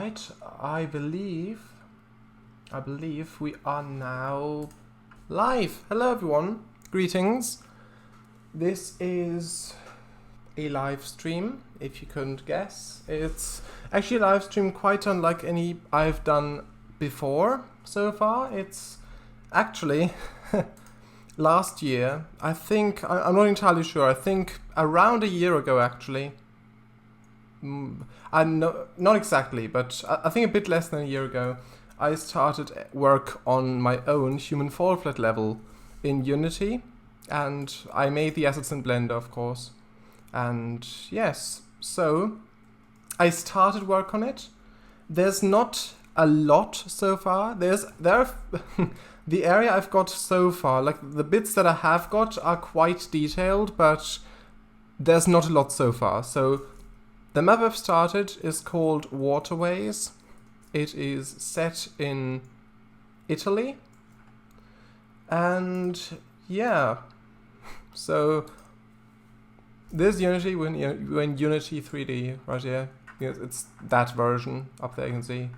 Right, I believe we are now live. Hello everyone, greetings. This is a live stream, if you couldn't guess. It's actually a live stream quite unlike any I've done before so far. It's actually last year, I think, I'm not entirely sure, I think around a year ago actually. Not exactly, but I think a bit less than a year ago, I started work on my own human fall flat level in Unity, and I made the assets in Blender, of course. And yes, so I started work on it. There's not a lot so far. The area I've got so far, like the bits that I have got are quite detailed, but there's not a lot so far. So the map I've started is called Waterways. It is set in Italy. And yeah, so this Unity, when you're in Unity 3D right here, it's that version up there you can see.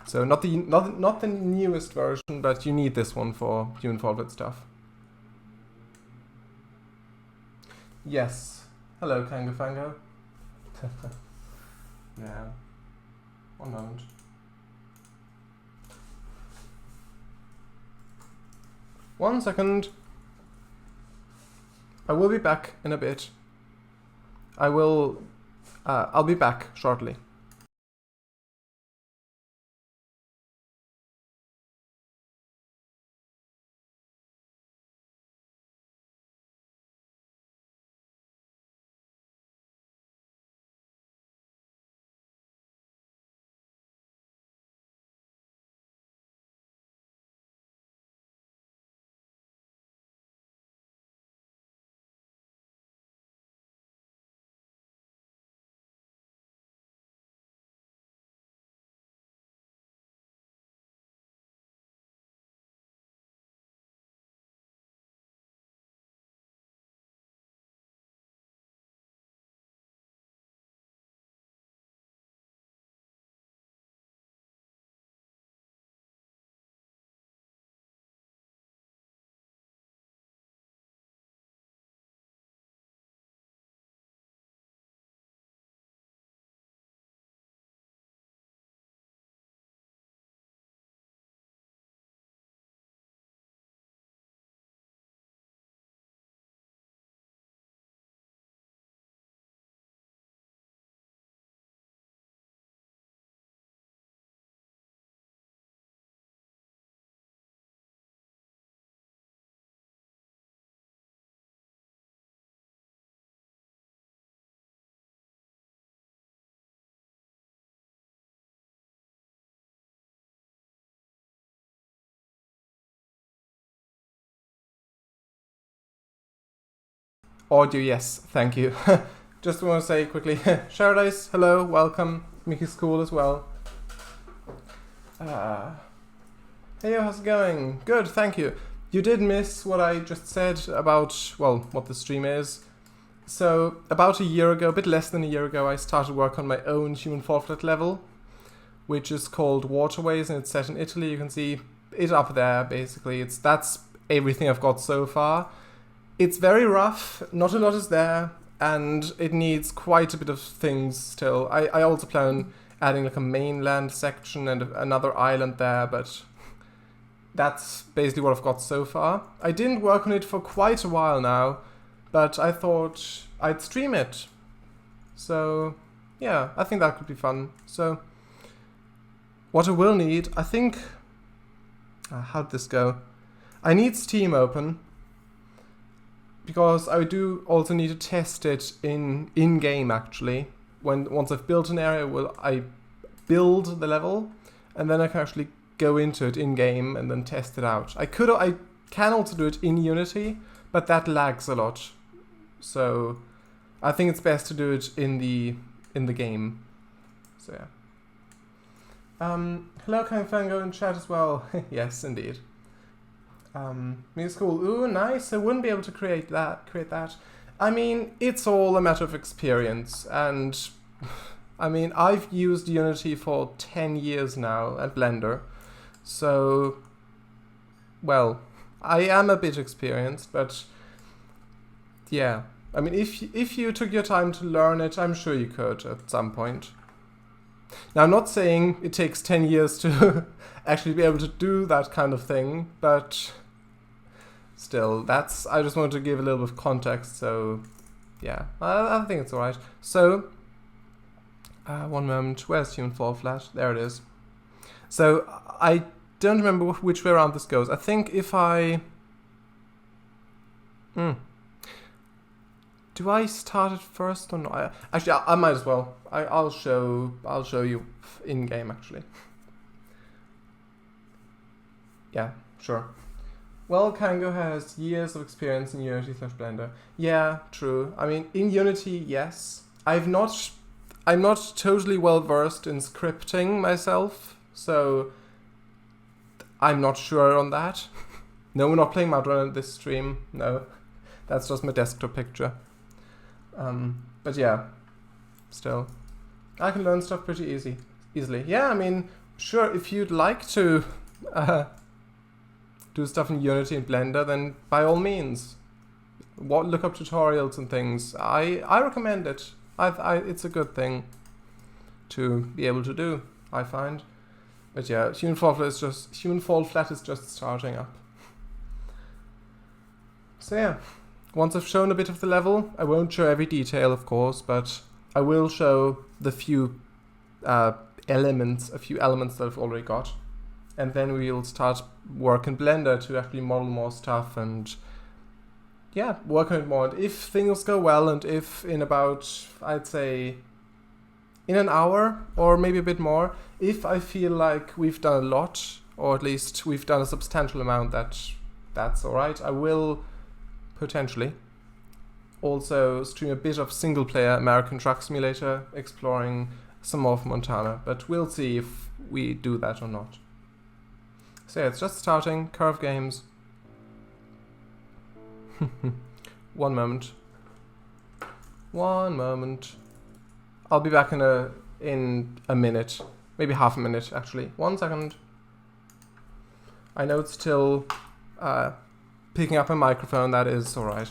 So not the newest version, but you need this one for human fall flat stuff. Yes. Hello, Kango Fango. Yeah. 1 moment. One second. I will be back in a bit. I'll be back shortly. Audio, yes, thank you. Just want to say quickly, Sharadice, hello, welcome. Mickey's cool as well. Hey, how's it going? Good, thank you. You did miss what I just said about, well, what the stream is. So, about a year ago, a bit less than a year ago, I started work on my own human fall flat level, which is called Waterways, and it's set in Italy. You can see it up there, basically. That's everything I've got so far. It's very rough, not a lot is there, and it needs quite a bit of things still. I also plan on adding like a mainland section and another island there, but that's basically what I've got so far. I didn't work on it for quite a while now, but I thought I'd stream it. So yeah, I think that could be fun. So what I will need, I think, how'd this go? I need Steam open, because I do also need to test it in-game actually. Once I've built an area, I build the level, and then I can actually go into it in-game and then test it out. I can also do it in Unity, but that lags a lot. So I think it's best to do it in the game. So yeah. Hello, Fango in chat as well. Yes, indeed. Music school, ooh, nice. I wouldn't be able to create that. I mean, it's all a matter of experience, and I mean, I've used Unity for 10 years now at Blender, so, well, I am a bit experienced, but yeah. I mean, if you took your time to learn it, I'm sure you could at some point. Now, I'm not saying it takes 10 years to actually be able to do that kind of thing, but still, I just wanted to give a little bit of context, so yeah, I think it's alright. So, one moment, where's Human Fall Flat? There it is. So, I don't remember which way around this goes. I think if I... Do I start it first or not? Actually, I might as well. I'll show you in game actually. Yeah, sure. Well, Kango has years of experience in Unity/Blender. Yeah, true. I mean, in Unity, yes. I'm not totally well versed in scripting myself, so I'm not sure on that. No, we're not playing Mud Run in this stream. No, that's just my desktop picture. But yeah, still, I can learn stuff pretty easily. Yeah, I mean, sure, if you'd like to do stuff in Unity and Blender, then by all means, look up tutorials and things. I recommend it. It's a good thing to be able to do, I find. But yeah, Human Fall Flat is just starting up. So yeah. Once I've shown a bit of the level, I won't show every detail, of course, but I will show the few elements that I've already got. And then we'll start work in Blender to actually model more stuff and, yeah, work on it more. And if things go well, and if in about, I'd say, in an hour, or maybe a bit more, if I feel like we've done a lot, or at least we've done a substantial amount, that's alright, I will potentially also stream a bit of single-player American Truck Simulator, exploring some more of Montana, but we'll see if we do that or not. So yeah, it's just starting, Curve Games. One moment. I'll be back in a minute, maybe half a minute actually. 1 second. I know it's still picking up a microphone, that is alright.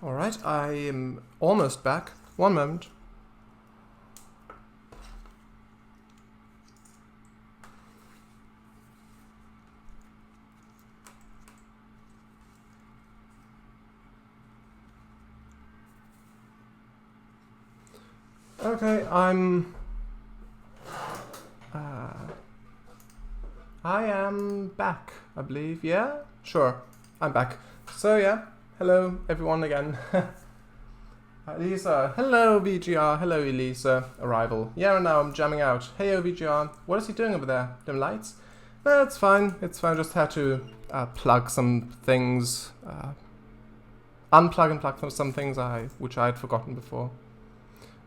Alright, I am almost back. 1 moment. Okay, I am back, I believe. Yeah? Sure, I'm back. So yeah, hello everyone again. Elisa, hello VGR, hello Elisa, Arrival. Yeah, and now I'm jamming out. Hey VGR, what is he doing over there? Them lights? No, it's fine, just had to plug some things, unplug and plug some things which I had forgotten before.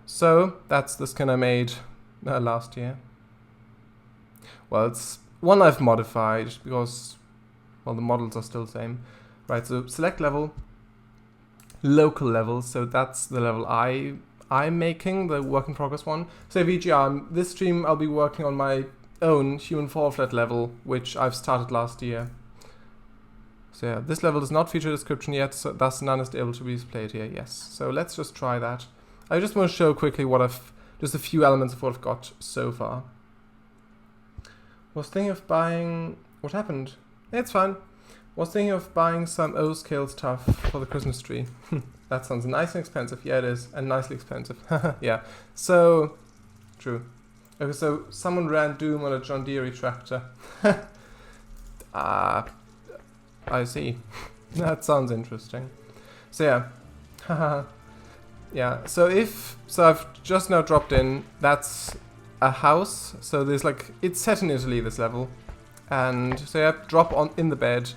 So, that's the skin I made last year. Well, it's one I've modified because, well, the models are still the same. Right, so select level, local level, so that's the level I'm making, the work in progress one. So VGR, this stream I'll be working on my own Human Fall Flat level, which I've started last year. So yeah, this level does not feature a description yet, so thus none is able to be displayed here, yes. So let's just try that. I just want to show quickly just a few elements of what I've got so far. Was thinking of buying... What happened? It's fine. Was thinking of buying some O-scale stuff for the Christmas tree. That sounds nice and expensive. Yeah, it is. And nicely expensive. Yeah. So, true. Okay, so someone ran Doom on a John Deere tractor. I see. That sounds interesting. So yeah. Yeah, so I've just now dropped in, that's a house, so there's it's set in Italy, this level, and so yeah, drop in the bed,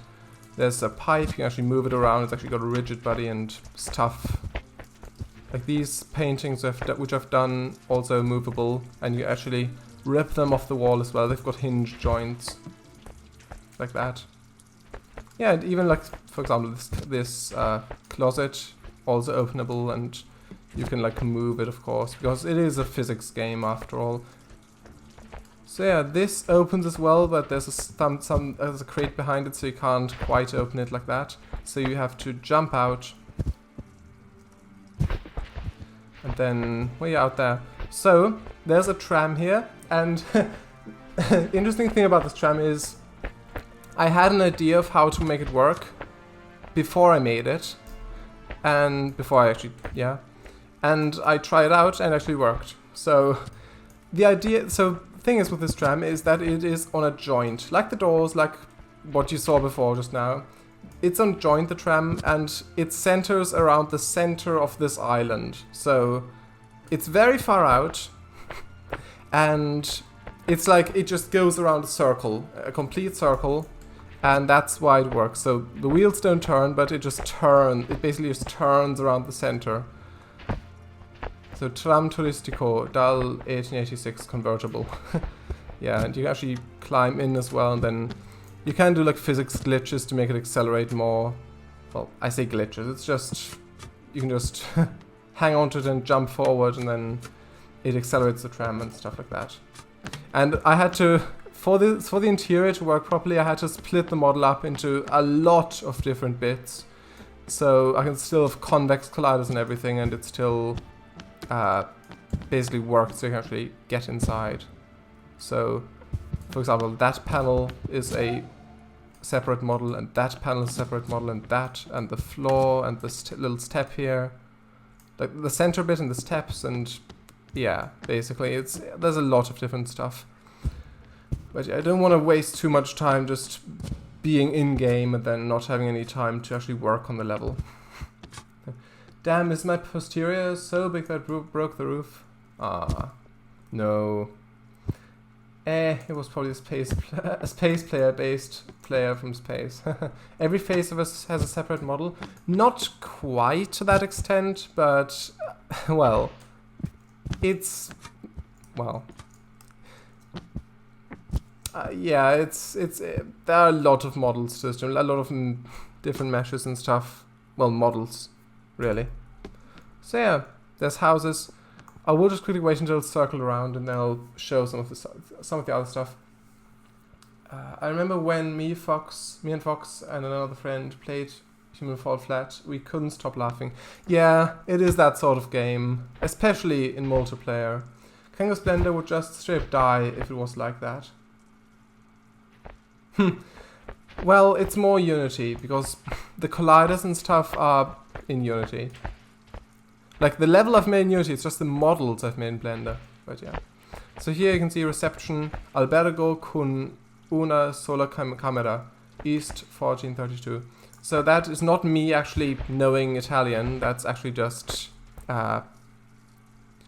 there's a pipe, you can actually move it around, it's actually got a rigid body and stuff, like these paintings which I've done, also movable, and you actually rip them off the wall as well. They've got hinge joints like that. Yeah, and even like, for example, this closet, also openable, and you can like move it, of course, because it is a physics game after all. So yeah, this opens as well, but there's there's a crate behind it, so you can't quite open it like that. So you have to jump out, and then way out there. So there's a tram here, and interesting thing about this tram is I had an idea of how to make it work before I made it, and before I actually, yeah, and I tried it out and it actually worked. So the idea, so the thing is with this tram is that it is on a joint, like the doors, like what you saw before just now. It's on joint, the tram, and it centers around the center of this island. So it's very far out, and it's like it just goes around a circle, a complete circle. And that's why it works. So the wheels don't turn, but it just turns. It basically just turns around the center. So Tram Turistico, DAL 1886 convertible. Yeah, and you can actually climb in as well, and then you can do like physics glitches to make it accelerate more. Well, I say glitches. It's just you can just hang on to it and jump forward, and then it accelerates the tram and stuff like that. And I had to. For the interior to work properly, I had to split the model up into a lot of different bits. So I can still have convex colliders and everything, and it still basically works so you can actually get inside. So, for example, that panel is a separate model, and that panel is a separate model, and that, and the floor, and this little step here. Like the center bit and the steps, and yeah, basically there's a lot of different stuff. But I don't want to waste too much time just being in-game and then not having any time to actually work on the level. Damn, is my posterior so big that it broke the roof? Ah, no. It was probably a space player-based player from space. Every face of us has a separate model. Not quite to that extent, but, well, it's, well... yeah, there are a lot of models to this, a lot of different meshes and stuff. Well, models, really. So yeah, there's houses. I will just quickly wait until it's circled around, and then I'll show some of the other stuff. I remember when me and Fox, and another friend played Human Fall Flat, we couldn't stop laughing. Yeah, it is that sort of game, especially in multiplayer. Kanga's Blender would just straight die if it was like that. Well, it's more Unity, because the colliders and stuff are in Unity. Like, the level I've made in Unity, it's just the models I've made in Blender. But yeah. So here you can see reception, albergo con una sola camera, East 1432. So that is not me actually knowing Italian, that's actually just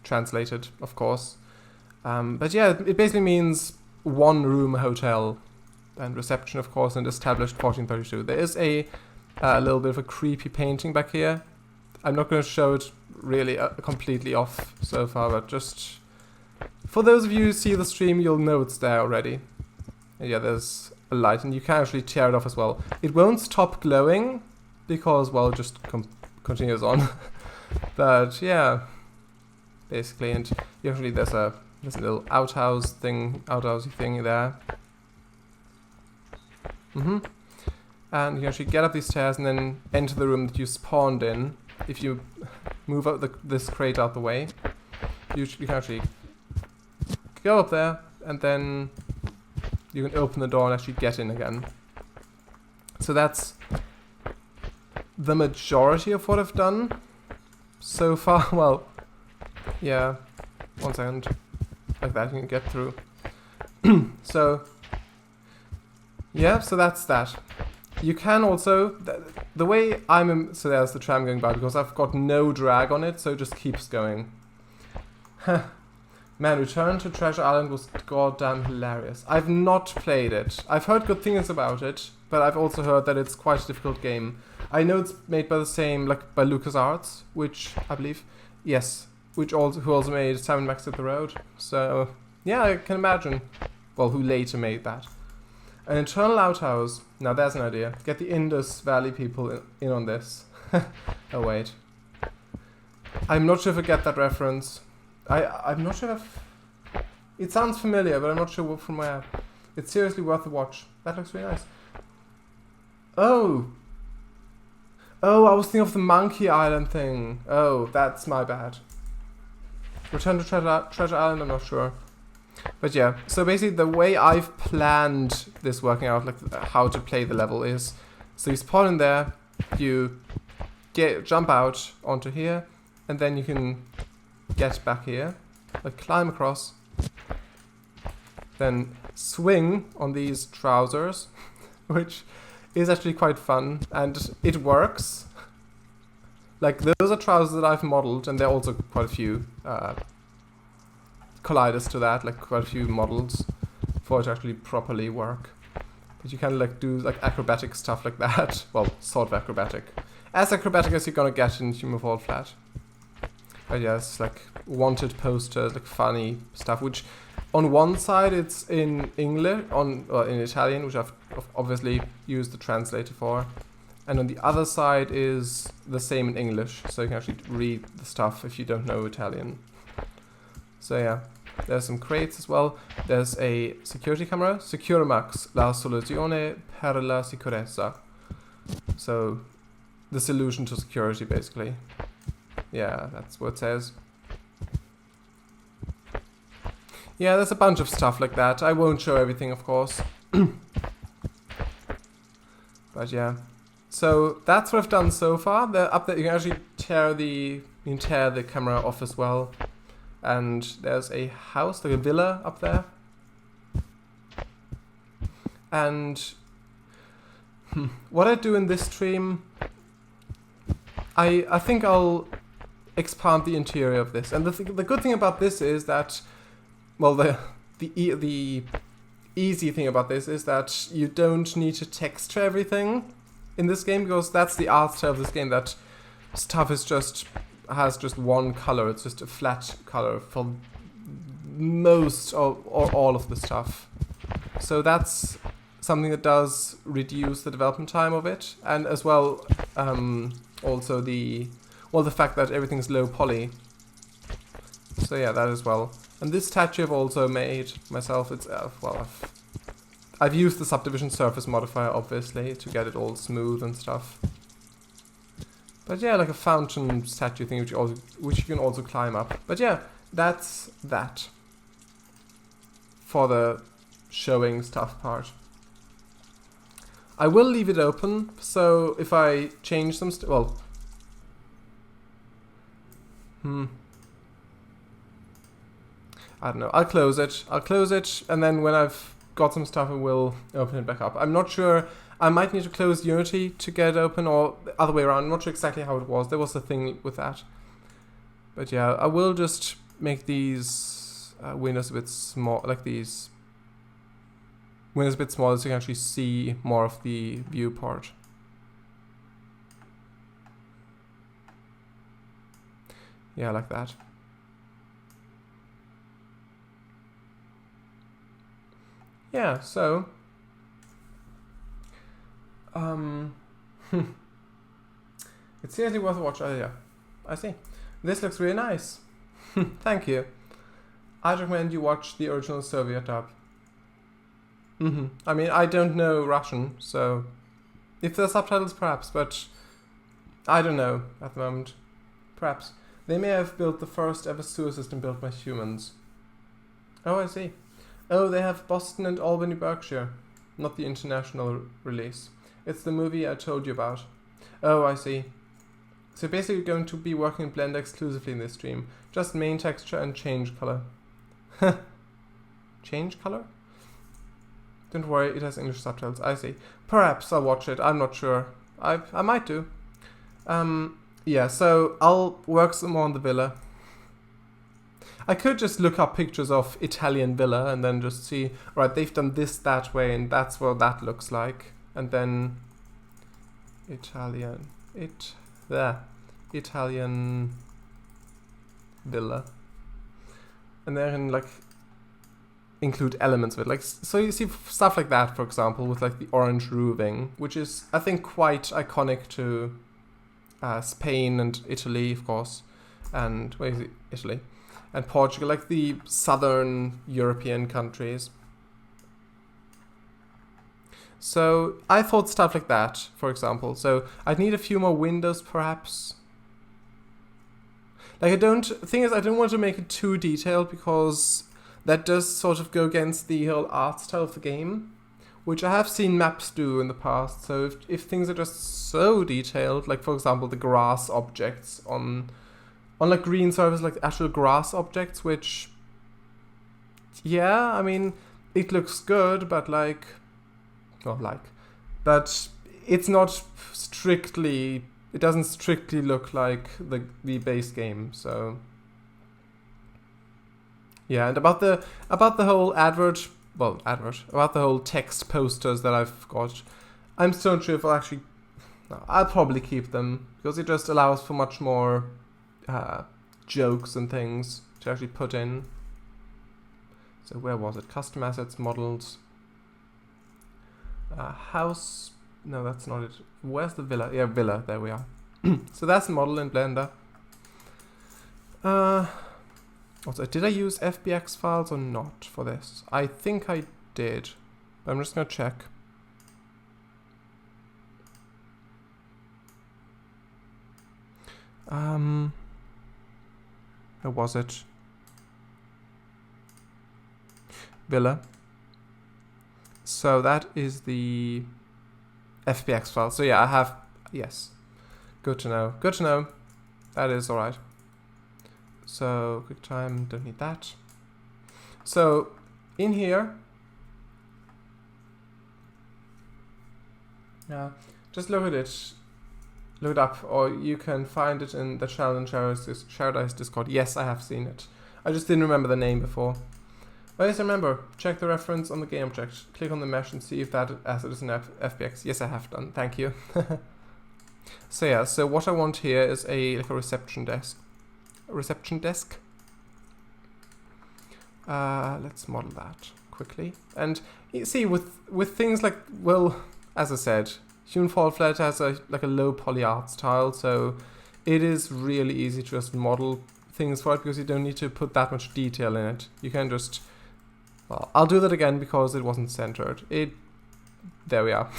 translated, of course. But yeah, it basically means one-room hotel. And reception, of course, and established 1432. There is a little bit of a creepy painting back here. I'm not going to show it really completely off so far, but just for those of you who see the stream, you'll know it's there already. And yeah, there's a light, and you can actually tear it off as well. It won't stop glowing because, well, it just continues on. But yeah, basically, and usually there's a little outhousey thing there. And you can actually get up these stairs and then enter the room that you spawned in. If you move out this crate out the way, you can actually go up there, and then you can open the door and actually get in again. So that's the majority of what I've done so far. Well, yeah, 1 second, like that you can get through. So yeah, so that's that. You can also, the way so there's the tram going by, because I've got no drag on it, so it just keeps going. Man, Return to Treasure Island was goddamn hilarious. I've not played it. I've heard good things about it, but I've also heard that it's quite a difficult game. I know it's made by the same, like by LucasArts, which I believe, yes, who also made Sam & Max Hit the Road. So Yeah, I can imagine. Well, who later made that. An internal outhouse. Now there's an idea. Get the Indus Valley people in on this. Oh wait. I'm not sure if I get that reference. I'm not sure if... It sounds familiar, but I'm not sure from where. It's seriously worth a watch. That looks really nice. Oh! Oh, I was thinking of the Monkey Island thing. Oh, that's my bad. Return to Treasure Island, I'm not sure. But yeah, so basically the way I've planned this working out, like how to play the level is, so you spawn in there, you jump out onto here, and then you can get back here, like climb across, then swing on these trousers, which is actually quite fun, and it works. Like, those are trousers that I've modeled, and there are also quite a few colliders to that, like quite a few models for it to actually properly work. But you can like do like acrobatic stuff like that. Well, sort of acrobatic. As acrobatic as you're gonna get in Human Fall Flat. But yeah, it's like wanted posters, like funny stuff, which on one side it's in English, in Italian, which I've obviously used the translator for. And on the other side is the same in English, so you can actually read the stuff if you don't know Italian. So yeah, there's some crates as well. There's a security camera. Securamax, la soluzione per la sicurezza. So, the solution to security, basically. Yeah, that's what it says. Yeah, there's a bunch of stuff like that. I won't show everything, of course. But yeah. So that's what I've done so far. Up there, you can actually tear the camera off as well. And there's a house, like a villa up there. And what I do in this stream, I think I'll expand the interior of this. And the good thing about this is that, well, the easy thing about this is that you don't need to texture everything in this game, because that's the art style of this game, that stuff is has just one color. It's just a flat color for most or all of the stuff. So that's something that does reduce the development time of it, and as well also the fact that everything's low poly. So yeah, that as well. And this statue I've also made myself. It's I've used the subdivision surface modifier, obviously, to get it all smooth and stuff. But yeah, like a fountain statue thing, which you can also climb up. But yeah, that's that for the showing stuff part. I will leave it open, so if I change some I don't know. I'll close it, and then when I've got some stuff, I will open it back up. I'm not sure. I might need to close Unity to get it open, or the other way around. I'm not sure exactly how it was. There was a thing with that. But yeah, I will just make these windows a bit small, like these windows a bit smaller, so you can actually see more of the viewport. Yeah, like that. Yeah, so it's seriously worth a watch. Oh yeah, I see. This looks really nice. Thank you. I'd recommend you watch the original Soviet dub. I mean, I don't know Russian, so if there are subtitles, perhaps, but I don't know at the moment. Perhaps. They may have built the first ever sewer system built by humans. Oh, I see. Oh, they have Boston and Albany, Berkshire. Not the international release. It's the movie I told you about. Oh, I see. So basically you're going to be working in Blender exclusively in this stream. Just main texture and change color. Change color? Don't worry, it has English subtitles. I see. Perhaps I'll watch it. I'm not sure. I might do. Yeah, so I'll work some more on the villa. I could just look up pictures of Italian villa and then just see, right, they've done this that way and that's what that looks like. And then Italian villa. And then like include elements of it. Like, so you see stuff like that, for example, with like the orange roofing, which is, I think, quite iconic to Spain and Italy, of course, and where is it? Italy and Portugal, like the southern European countries. So I thought stuff like that, for example. So I'd need a few more windows, perhaps. Like, I don't want to make it too detailed, because that does sort of go against the whole art style of the game, which I have seen maps do in the past. So if things are just so detailed, like for example the grass objects on like green surface, like actual grass objects, which, yeah, I mean, it looks good, but but it's not strictly, it doesn't strictly look like the base game. So yeah, and about the whole about the whole text posters that I've got, I'm still not sure if I'll probably keep them, because it just allows for much more jokes and things to actually put in. So where was it? Custom assets, models, house. No, that's not it. Where's the villa? Yeah, villa. There we are. So that's the model in Blender. Also, did I use FBX files or not for this? I think I did. But I'm just gonna check. Where was it? Villa. So that is the FBX file. So yeah, I have, yes. Good to know. Good to know. That is alright. So QuickTime, don't need that. So in here, just look at it. Look it up, or you can find it in the channel in Paradise Discord. Yes, I have seen it. I just didn't remember the name before. But yes, remember, check the reference on the game object. Click on the mesh and see if that asset is an FBX. Yes, I have done. Thank you. So yeah, so what I want here is like a reception desk. Let's model that quickly. And you see, with things like, well, as I said, Human Fall Flat has like a low poly art style, so it is really easy to just model things for it, because you don't need to put that much detail in it. You can just, well, I'll do that again because it wasn't centered. There we are.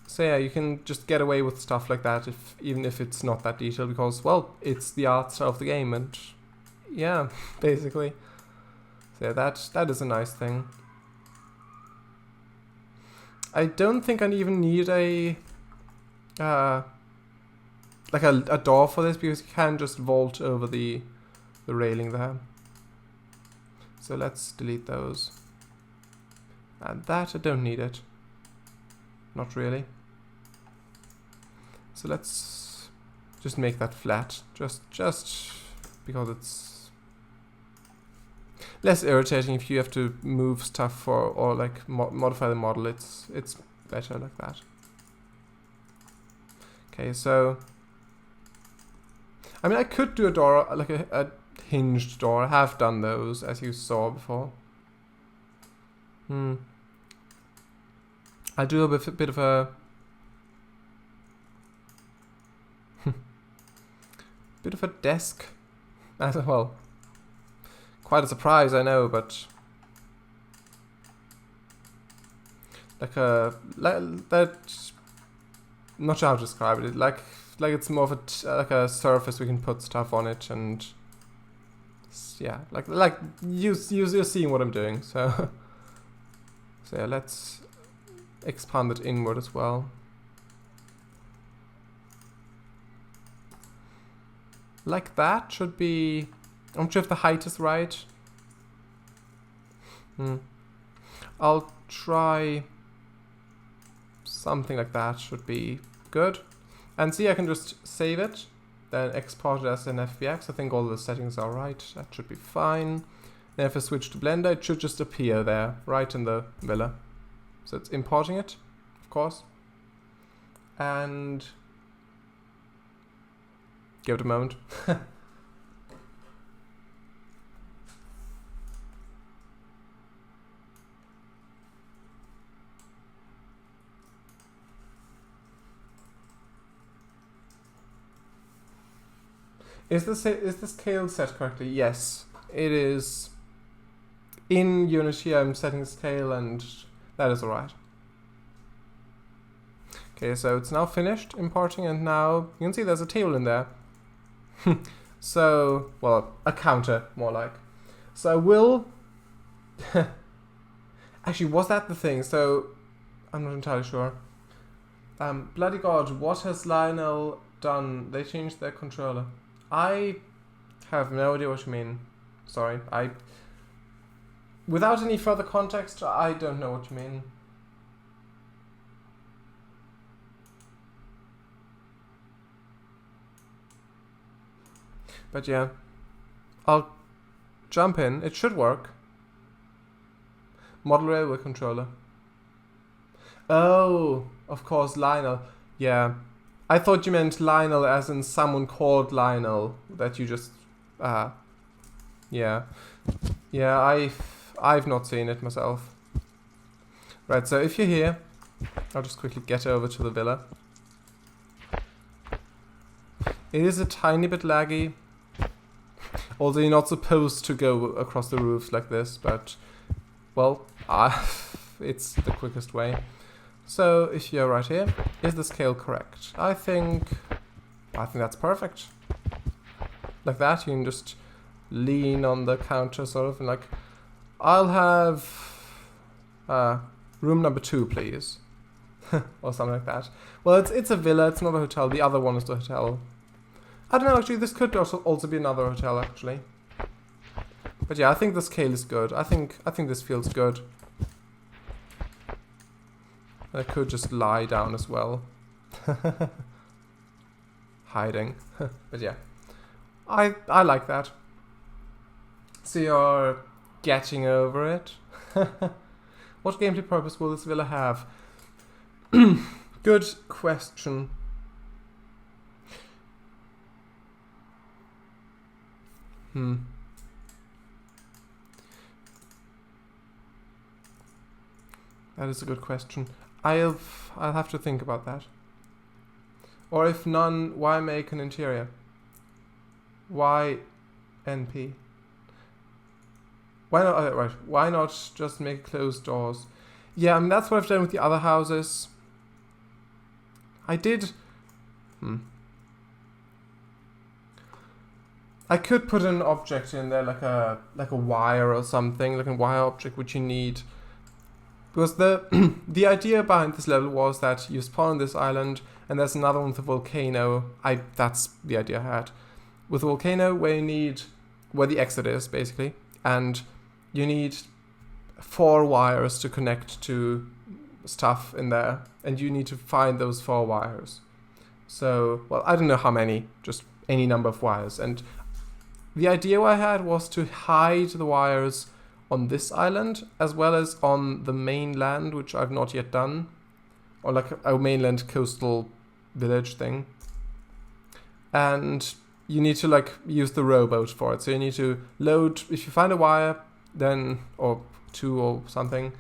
So yeah, you can just get away with stuff like that, even if it's not that detailed, because, well, it's the art style of the game, and yeah, basically. So yeah, that is a nice thing. I don't think I even need a door for this, because you can just vault over the railing there. So let's delete those. And that, I don't need it. Not really. So let's just make that flat, just because it's less irritating if you have to move stuff or like modify the model. It's better like that. Okay, so I mean, I could do a door, like a hinged door. I have done those, as you saw before. I do a bit of a bit of a desk as well. Quite a surprise, I know, but like that. Not sure how to describe it. Like it's more of like a surface we can put stuff on it, and yeah, like you're seeing what I'm doing. So so yeah, let's expand it inward as well. Like that should be. I'm not sure if the height is right. I'll try something like that. Should be good. And see, I can just save it, then export it as an FBX. I think all the settings are right. That should be fine. Then if I switch to Blender, it should just appear there, right in the villa. So it's importing it, of course. And give it a moment. Is this scale set correctly? Yes, it is. In Unity, I'm setting scale, and that is alright. Okay, so it's now finished importing, and now you can see there's a table in there. So, well, a counter, more like. So I will... Actually, was that the thing? So, I'm not entirely sure. Bloody God, what has Lionel done? They changed their controller. I have no idea what you mean. Sorry, without any further context, I don't know what you mean. But yeah, I'll jump in. It should work. Model railway controller. Oh, of course, Lionel. Yeah. I thought you meant Lionel as in someone called Lionel. That you just... yeah. Yeah, I've not seen it myself. Right, so if you're here, I'll just quickly get over to the villa. It is a tiny bit laggy. Although you're not supposed to go across the roofs like this, but... well, it's the quickest way. So, if you're right here, is the scale correct? I think that's perfect. Like that, you can just lean on the counter, sort of, and like, I'll have room number 2, please. Or something like that. Well, it's a villa, it's not a hotel. The other one is the hotel. I don't know, actually, this could also be another hotel, actually. But yeah, I think the scale is good. I think this feels good. I could just lie down as well. Hiding. But yeah. I like that. So you're getting over it. What gameplay purpose will this villa have? Good question. That is a good question. I'll have to think about that. Or if none, why make an interior? Why NP? Why not? Right. Why not just make closed doors? Yeah, I mean that's what I've done with the other houses. I did. I could put an object in there, like a wire or something, like a wire object which you need. Because the idea behind this level was that you spawn on this island, and there's another one with a volcano. That's the idea I had. With a volcano where the exit is, basically, and you need 4 wires to connect to stuff in there, and you need to find those 4 wires. So, well, I don't know how many, just any number of wires. And the idea I had was to hide the wires on this island, as well as on the mainland, which I've not yet done. Or like a mainland coastal village thing. And you need to like use the rowboat for it. So you need to load, if you find a wire, then, or 2 or something,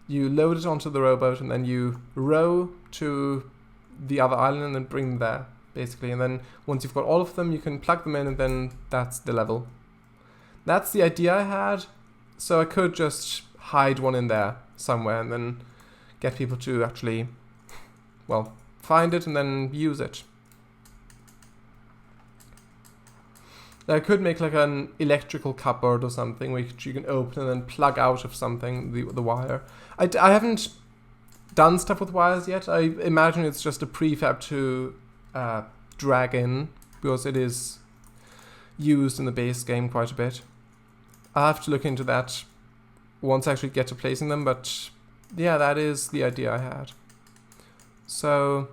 you load it onto the rowboat and then you row to the other island and then bring them there, basically. And then once you've got all of them, you can plug them in and then that's the level. That's the idea I had. So I could just hide one in there somewhere and then get people to actually, well, find it and then use it. I could make like an electrical cupboard or something which you can open and then plug out of something, the wire. I haven't done stuff with wires yet. I imagine it's just a prefab to drag in, because it is used in the base game quite a bit. I'll have to look into that once I actually get to placing them, but yeah, that is the idea I had. So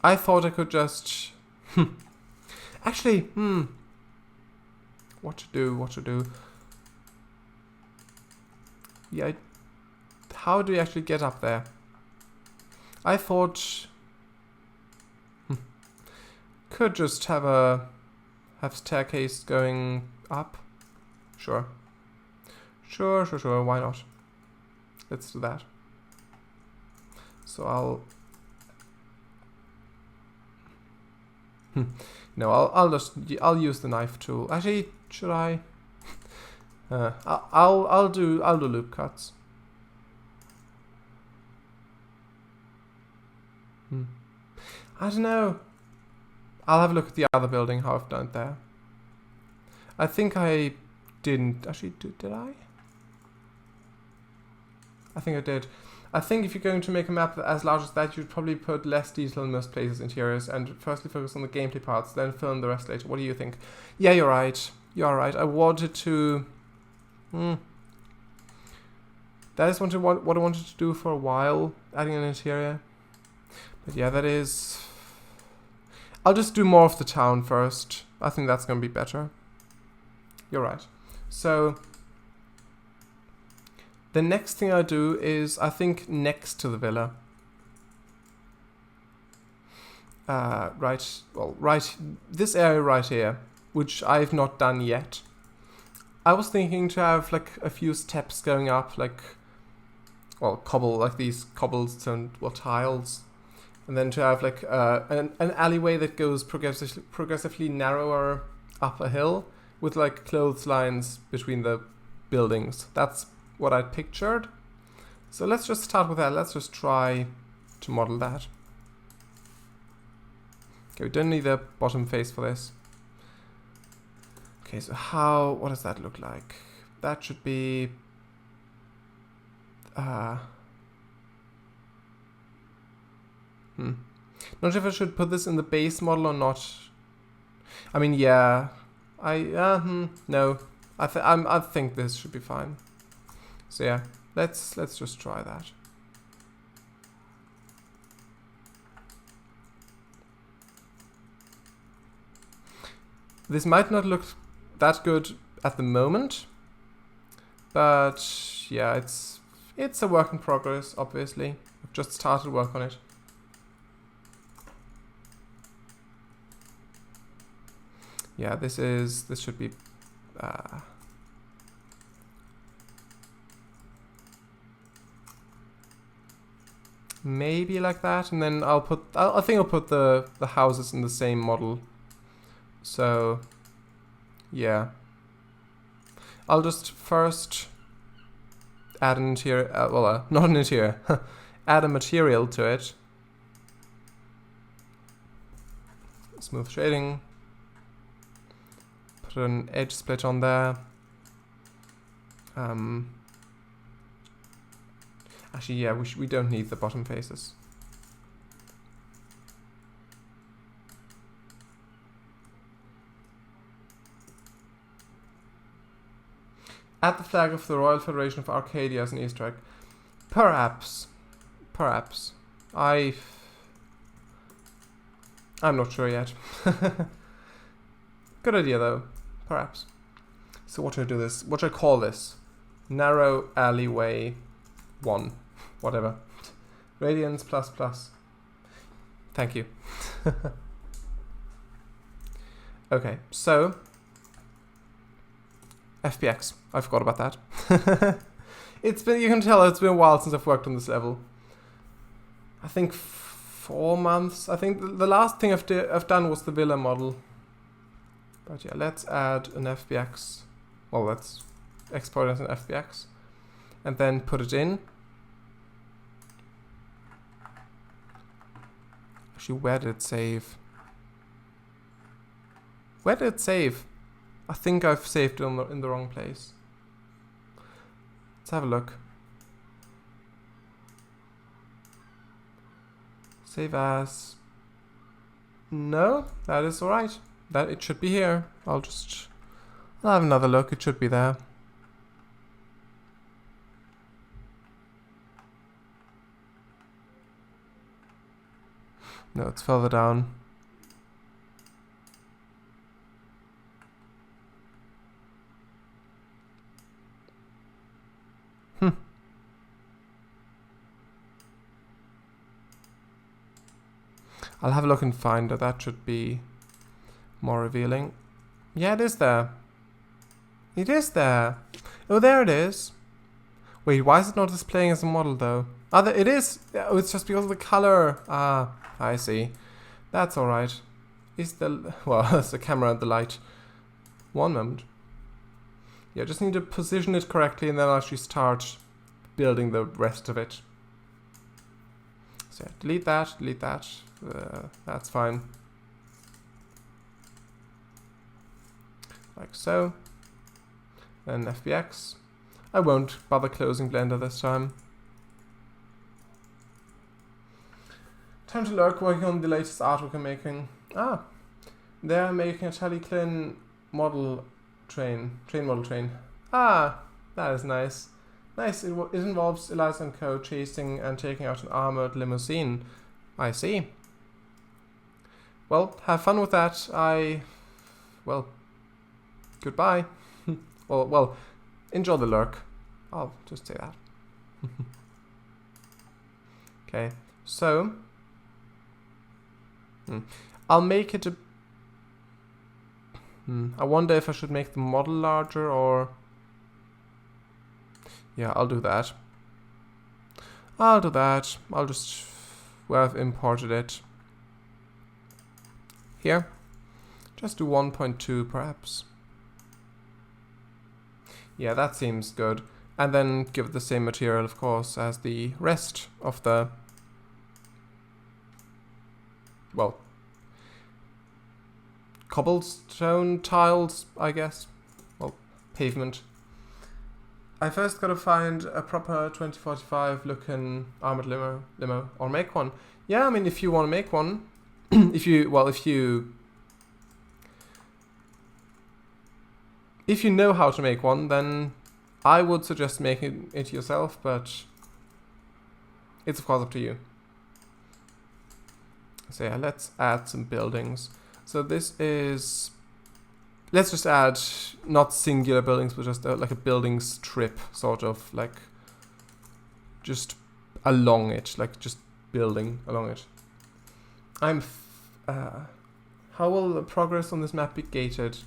I thought I could just actually what to do. Yeah, how do you actually get up there? I thought could just have staircase going up. Sure, why not? Let's do that. So I'll No, I'll use the knife tool. Actually, should I? I'll do loop cuts. I don't know. I'll have a look at the other building, how I've done it there. I think I didn't actually did I? I think I did. I think if you're going to make a map as large as that, you'd probably put less detail in most places, interiors, and firstly focus on the gameplay parts, then fill in the rest later. What do you think? Yeah, you're right. You're right. I wanted to... That is what I wanted to do for a while, adding an interior. But yeah, that is... I'll just do more of the town first. I think that's going to be better. You're right. So... The next thing I do is, I think, next to the villa. This area right here, which I've not done yet. I was thinking to have like a few steps going up, like, well, these cobblestone, well, tiles, and then to have like an alleyway that goes progressively narrower up a hill with like clotheslines between the buildings. That's what I pictured. So let's just start with that. Let's just try to model that. Okay, we don't need a bottom face for this. Okay, so what does that look like? That should be... Not sure if I should put this in the base model or not. I mean, yeah. No. I think this should be fine. So yeah, let's just try that. This might not look that good at the moment, but yeah, it's a work in progress. Obviously, I've just started work on it. Yeah, this should be. Maybe like that, and then I think I'll put the houses in the same model. So yeah, I'll just first add an interior, not an interior, add a material to it. Smooth shading, put an edge split on there. Actually, yeah, we don't need the bottom faces. Add the flag of the Royal Federation of Arcadia as an Easter egg. Perhaps. I'm not sure yet. Good idea though. Perhaps. So what should I do this? What should I call this? Narrow alleyway 1. Whatever. Radiance ++. Thank you. Okay, so FPX. I forgot about that. You can tell it's been a while since I've worked on this level. I think 4 months. I think the last thing I've done was the villa model. But yeah, let's add an FBX. Well, let's export it as an FBX. And then put it in. Actually, where did it save? Where did it save? I think I've saved it in the wrong place. Let's have a look. Save as. No, that is alright. That it should be here. I'll have another look. It should be there. No, it's further down. I'll have a look in Finder. That should be more revealing. Yeah, it is there. It is there. Oh, there it is. Wait, why is it not displaying as a model though? It is. Oh, it's just because of the color. Ah, I see. That's alright. is the... Well, it's the camera and the light. One moment. Yeah, just need to position it correctly and then I'll actually start building the rest of it. So yeah, delete that, delete that. That's fine. Like so. Then FBX. I won't bother closing Blender this time. Time to lurk, working on the latest artwork I'm making. Ah, they're making a teleclin model train model train. Ah, that is nice. Nice, it involves Eliza and Co. chasing and taking out an armored limousine. I see. Well, have fun with that. Well, goodbye. well, enjoy the lurk. I'll just say that. Okay, so... I'll make it a... I wonder if I should make the model larger or... Yeah, I'll do that. I'll do that. I'll just... Well, I've imported it. Here. Just do 1.2 perhaps. Yeah, that seems good. And then give it the same material, of course, as the rest of the... Well... cobblestone tiles, I guess. Well, pavement. I first gotta find a proper 2045 looking armored limo, or make one. Yeah, I mean, if you want to make one, if you know how to make one, then I would suggest making it yourself, but it's of course up to you. So yeah, let's add some buildings. So this is... Let's just add not singular buildings, but just like a building strip, sort of like just along it, like just building along it. How will the progress on this map be gated?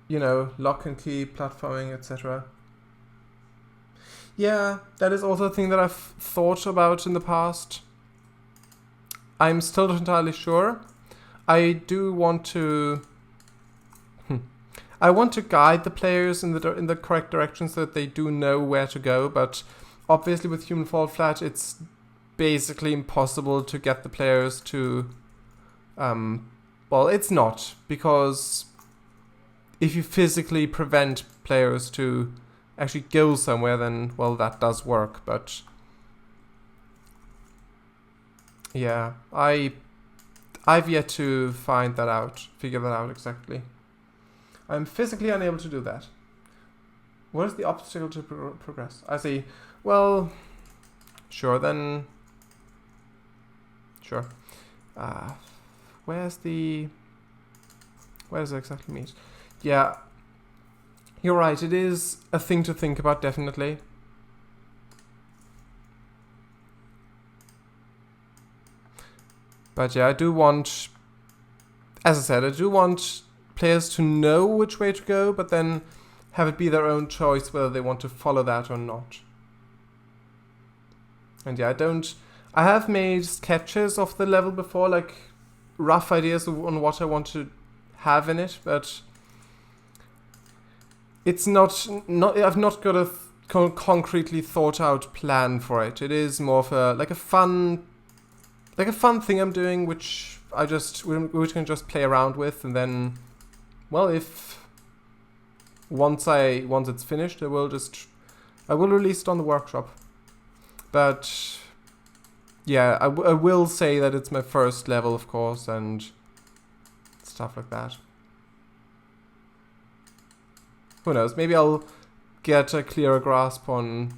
You know, lock and key, platforming, etc. Yeah, that is also a thing that I've thought about in the past. I'm still not entirely sure. I do want to... I want to guide the players in the correct direction so that they do know where to go, but obviously with Human Fall Flat it's basically impossible to get the players to... well, it's not, because if you physically prevent players to actually go somewhere, then, well, that does work, but... Yeah, I've yet to figure that out exactly. I'm physically unable to do that. What is the obstacle to progress? I see. Well, sure then. Sure. Where does it exactly meet? Yeah, you're right. It is a thing to think about, definitely. But yeah, I do want, as I said, I do want players to know which way to go, but then have it be their own choice whether they want to follow that or not. And yeah, I have made sketches of the level before, like rough ideas on what I want to have in it, but it's not I've not got a concretely thought out plan for it. It is more of a fun thing I'm doing, which we can just play around with, and then, well, if once it's finished, I will release it on the workshop. But yeah, I will say that it's my first level, of course, and stuff like that. Who knows? Maybe I'll get a clearer grasp on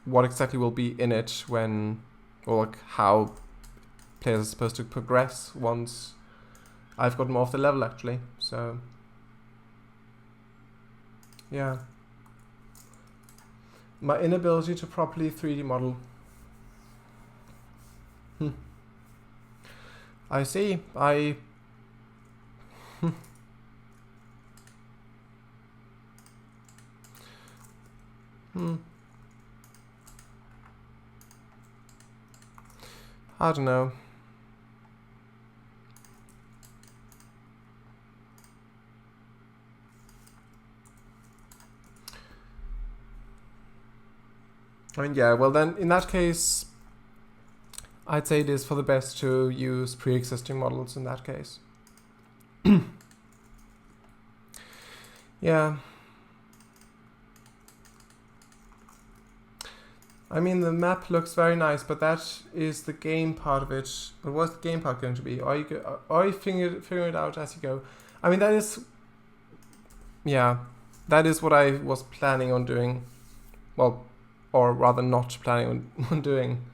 what exactly will be in it when, or like how players are supposed to progress once I've got more of the level, actually. So yeah, my inability to properly 3D model. I see. I don't know. I mean, yeah, well then, in that case, I'd say it is for the best to use pre-existing models in that case. Yeah. I mean, the map looks very nice, but that is the game part of it. But what's the game part going to be? Are you figuring it out as you go? I mean, that is... Yeah, that is what I was planning on doing. Well, or rather not planning on doing,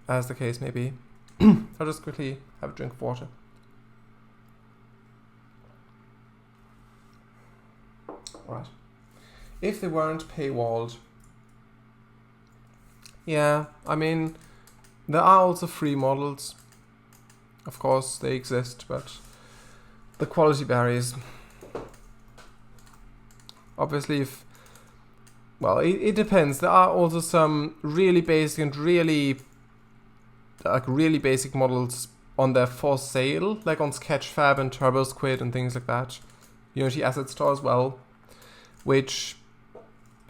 as the case may be. I'll just quickly have a drink of water. Right. If they weren't paywalled... Yeah, I mean, there are also free models. Of course, they exist, but the quality varies. Obviously, if... Well, it depends. There are also some really basic and really basic models on there for sale, like on Sketchfab and TurboSquid and things like that. Unity Asset Store as well. Which,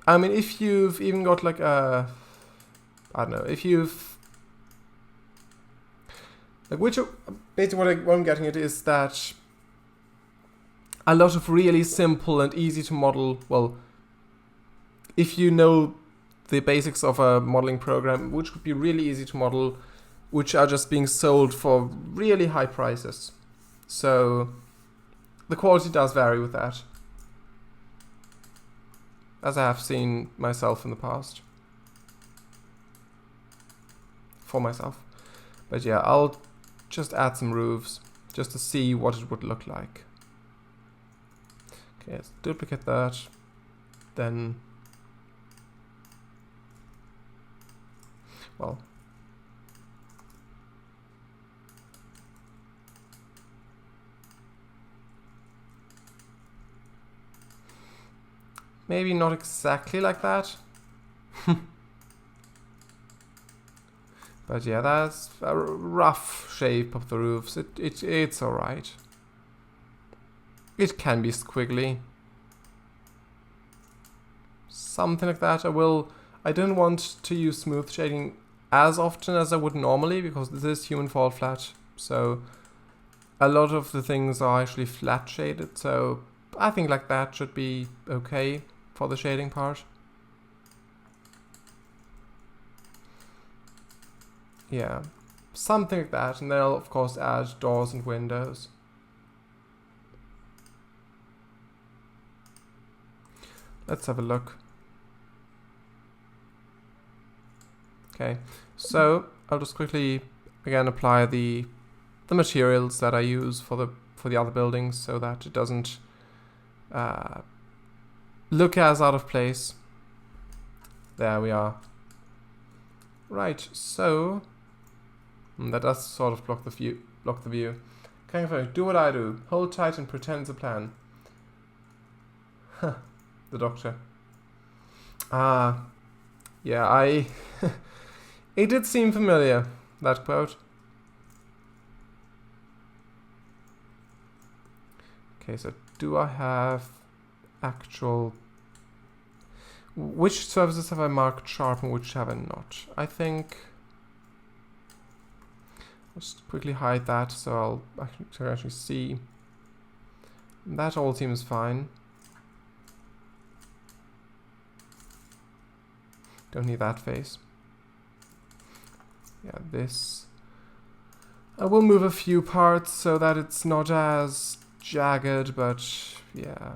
I mean, if you've even got like a... I don't know, if you've... Like, which... Basically what I'm getting at is that a lot of really simple and easy to model, well, if you know the basics of a modeling program, which would be really easy to model, which are just being sold for really high prices. So the quality does vary with that, as I have seen myself in the past. For myself. But yeah, I'll just add some roofs just to see what it would look like. Okay, let's duplicate that. Then, well, maybe not exactly like that. But yeah, that's a rough shape of the roofs. It's alright. It can be squiggly. Something like that. I don't want to use smooth shading as often as I would normally, because this is human fall flat. So a lot of the things are actually flat shaded. So I think like that should be okay for the shading part. Yeah, something like that, and then I'll of course add doors and windows. Let's have a look. Okay, so I'll just quickly again apply the materials that I use for the other buildings, so that it doesn't look as out of place. There we are. Right, so that does sort of block the view. Do what I do. Hold tight and pretend it's a plan. Huh, the doctor. Yeah, it did seem familiar, that quote. Okay, so do I have actual... Which surfaces have I marked sharp and which have I not? I think... I'll just quickly hide that so I'll actually see. That all seems fine. Don't need that face. Yeah, this. I will move a few parts so that it's not as jagged, but yeah.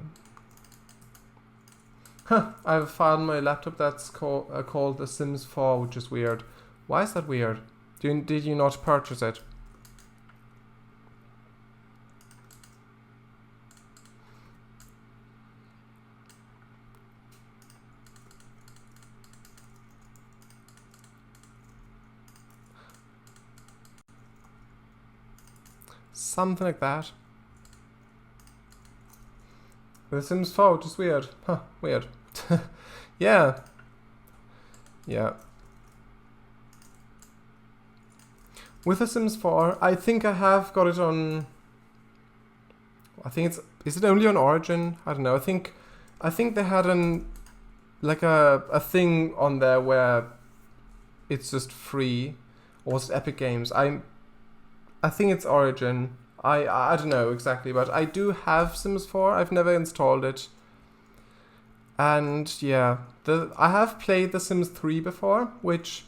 Huh, I have a file on my laptop that's called The Sims 4, which is weird. Why is that weird? Did you not purchase it? Something like that. The Sims 4, which is weird. Huh, weird. Yeah. Yeah. with The Sims 4, I think I have got it on... I think it's... Is it only on Origin? I don't know. I think they had a thing on there where it's just free. Or was it Epic Games? I think it's Origin. I don't know exactly, but I do have Sims 4. I've never installed it. And yeah, I have played The Sims 3 before, which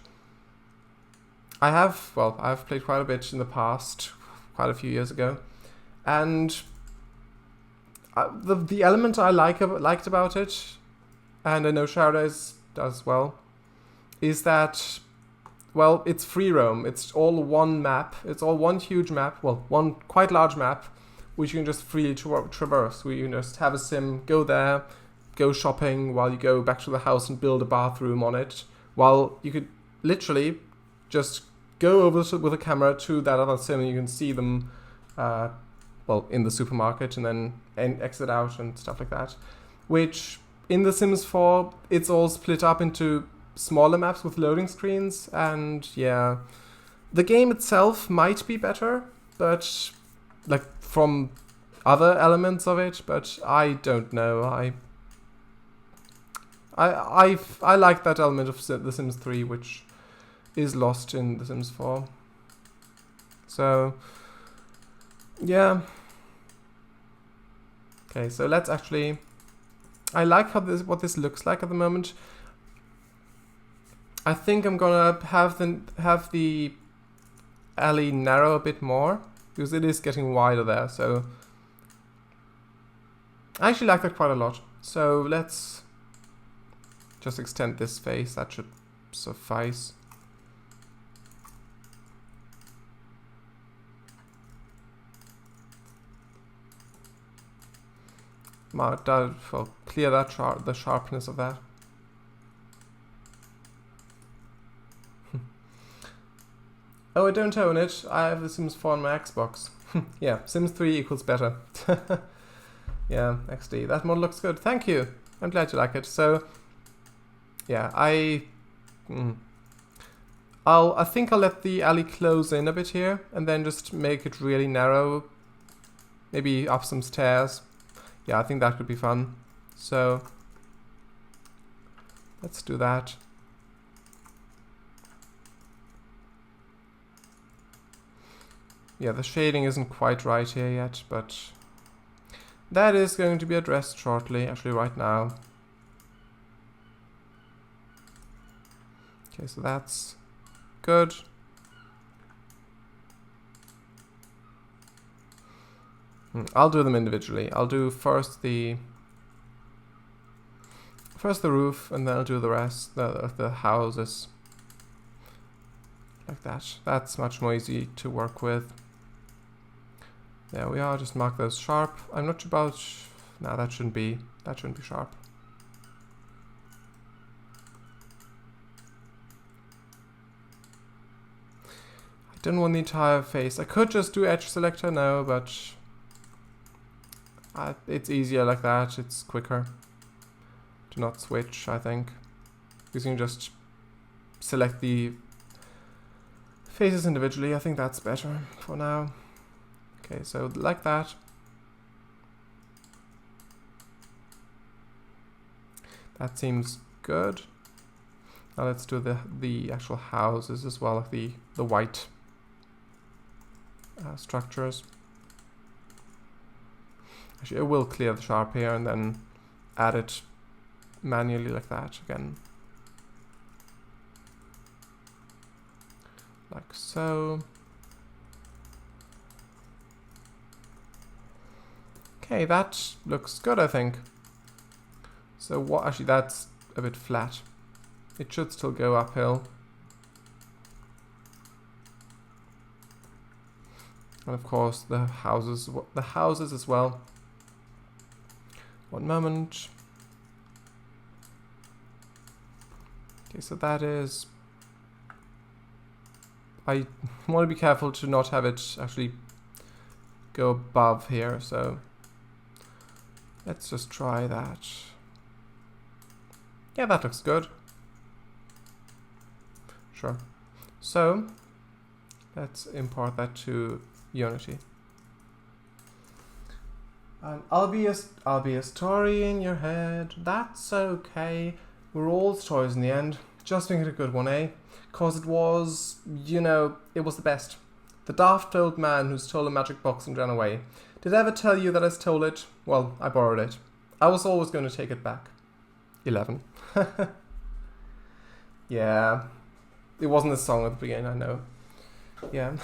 I've played quite a bit in the past, quite a few years ago. And the element I liked about it, and I know Shadows does as well, is that, well, it's free roam. It's all one map. It's all one huge map. Well, one quite large map, which you can just freely traverse. Where you can just have a sim, go there, go shopping while you go back to the house and build a bathroom on it. While you could literally just go over with a camera to that other sim and you can see them, in the supermarket and then exit out and stuff like that. Which, in The Sims 4, it's all split up into smaller maps with loading screens, and yeah, the game itself might be better, but like from other elements of it, but I don't know. I like that element of The Sims 3, which is lost in The Sims 4. So yeah. Okay, so let's actually... I like what this looks like at the moment. I think I'm gonna have the alley narrow a bit more, because it is getting wider there, so I actually like that quite a lot. So let's just extend this face, that should suffice. I'll clear the sharpness of that. Oh, I don't own it. I have The Sims 4 on my Xbox. Yeah, Sims 3 equals better. Yeah, XD. That mod looks good. Thank you. I'm glad you like it. So, yeah, I think I'll let the alley close in a bit here, and then just make it really narrow. Maybe up some stairs. Yeah, I think that could be fun. So, let's do that. Yeah, the shading isn't quite right here yet, but that is going to be addressed shortly, actually right now. Okay, so that's good. I'll do them individually. I'll do first the roof, and then I'll do the rest, the houses. Like that. That's much more easy to work with. There we are, just mark those sharp. I'm not sure about... No, that shouldn't be sharp. I don't want the entire face. I could just do edge selector now, but it's easier like that. It's quicker to not switch, I think. Because you can just select the faces individually. I think that's better for now. Okay, so like that. That seems good. Now let's do the actual houses as well, like the white structures. Actually, I will clear the sharp here and then add it manually like that again. Like so. Okay, that looks good, I think. So what? Actually, that's a bit flat. It should still go uphill. And of course, the houses as well. One moment. Okay, so that is... I want to be careful to not have it actually go above here, so let's just try that. Yeah, that looks good. Sure. So Let's import that to Unity. And I'll be a story in your head. That's okay. We're all stories in the end. Just make it a good one, eh? 'Cause it was, you know, it was the best. The daft old man who stole a magic box and ran away. Did I ever tell you that I stole it? Well, I borrowed it. I was always going to take it back. 11. Yeah. It wasn't a song at the beginning, I know. Yeah.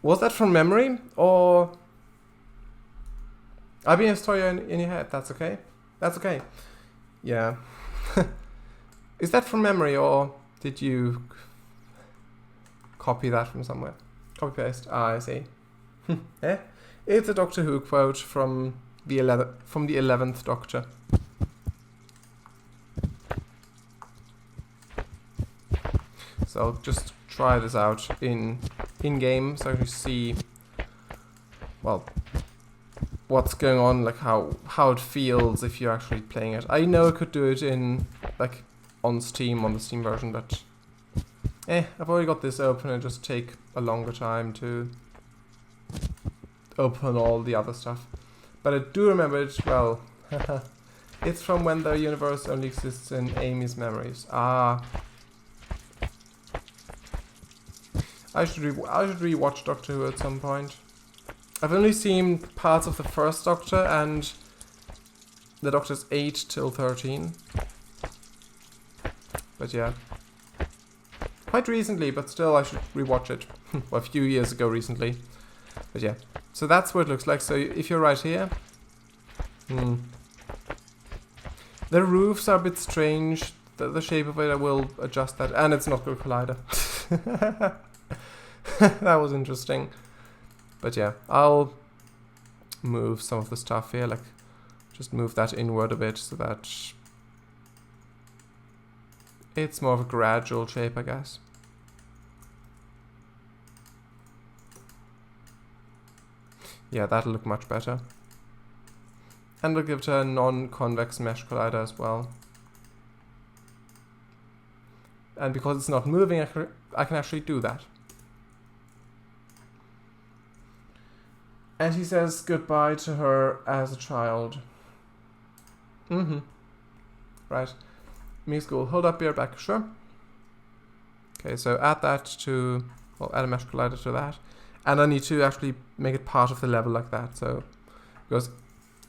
Was that from memory? Or... I'll be a story in your head, that's okay? That's okay. Yeah. Is that from memory, or did you copy that from somewhere? Copy paste. Ah, I see. Eh? It's a Doctor Who quote from the 11th Doctor. So I'll just try this out in game, so you see, well, what's going on, like how it feels if you're actually playing it. I know I could do it in like on Steam, on the Steam version, but I've already got this open and just take a longer time to open all the other stuff. But I do remember it well. It's from when the universe only exists in Amy's memories. Ah. I should rewatch Doctor Who at some point. I've only seen parts of the first Doctor and the Doctors 8 till 13. But yeah. Quite recently, but still I should rewatch it. Well, a few years ago recently. But yeah. So that's what it looks like. So if you're right here... The roofs are a bit strange. The shape of it, I will adjust that. And it's not good collider. That was interesting. But yeah, I'll move some of the stuff here, like just move that inward a bit so that it's more of a gradual shape, I guess. Yeah, that'll look much better. And we'll give it a non-convex mesh collider as well. And because it's not moving, I can actually do that. And he says goodbye to her as a child. Right. Me school. Hold up, be right back. Sure. Okay, so add that to... Well, add a mesh collider to that. And I need to actually make it part of the level like that. So, because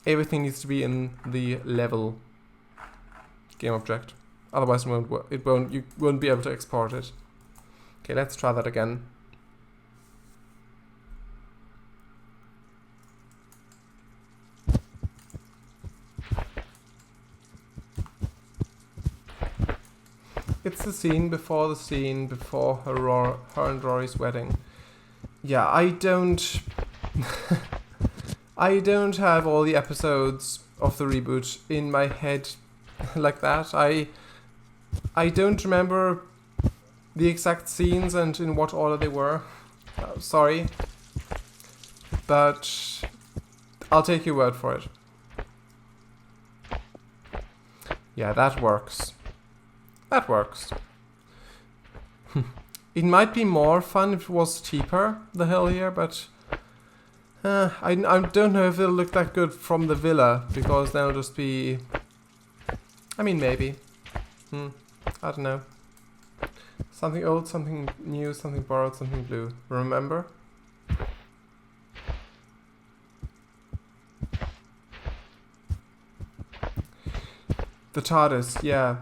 everything needs to be in the level game object. Otherwise you won't be able to export it. Okay, let's try that again. It's the scene before her and Rory's wedding. Yeah, I don't... I don't have all the episodes of the reboot in my head like that. I don't remember the exact scenes and in what order they were. Sorry. But I'll take your word for it. Yeah, that works. That works. It might be more fun if it was steeper, the hill here, but I don't know if it'll look that good from the villa, because then it'll just be... I mean, maybe. I don't know. Something old, something new, something borrowed, something blue. Remember? The TARDIS, yeah.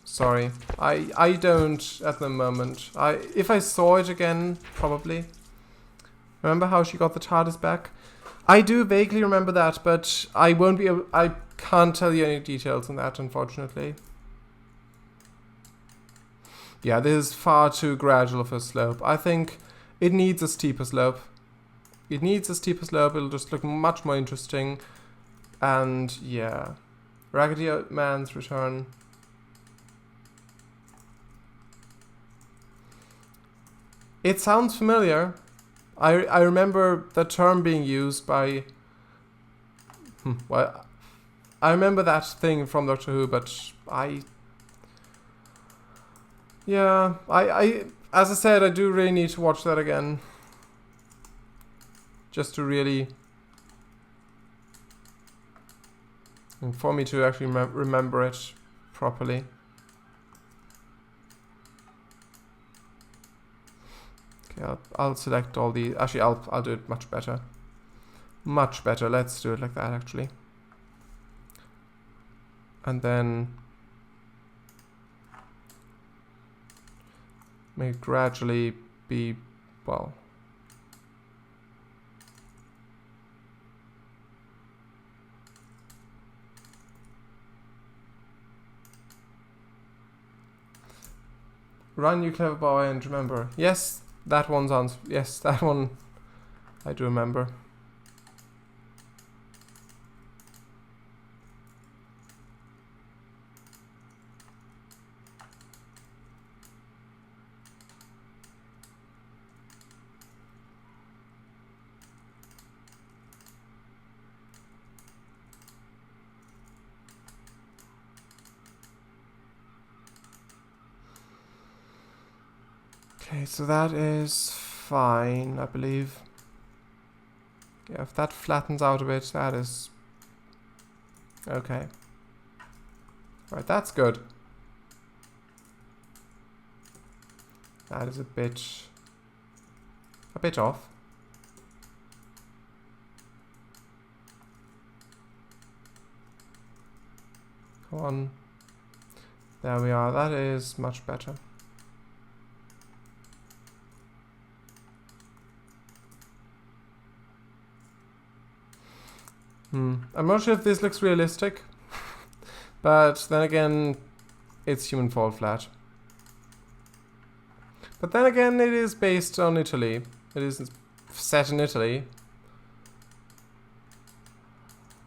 Sorry. I don't at the moment. If I saw it again, probably. Remember how she got the TARDIS back? I do vaguely remember that, but I won't be able... I can't tell you any details on that, unfortunately. Yeah, this is far too gradual of a slope. I think it needs a steeper slope. It needs a steeper slope. It'll just look much more interesting. And yeah. Raggedy Man's return. It sounds familiar. I remember the term being used by... well, I remember that thing from Doctor Who, but Yeah, as I said, I do really need to watch that again. Just to really... and for me to actually remember it properly. Okay, I'll select all the... Actually, I'll do it much better. Much better. Let's do it like that, actually. And then... may gradually be... well... Run, you clever boy, and remember. Yes, that one's on... yes, that one I do remember. Okay, so that is fine, I believe. Yeah, if that flattens out a bit, that is... okay. Right, that's good. That is a bit off. Come on. There we are, that is much better. I'm not sure if this looks realistic, but then again, it's human fall flat. But then again, it is based on Italy. It is set in Italy.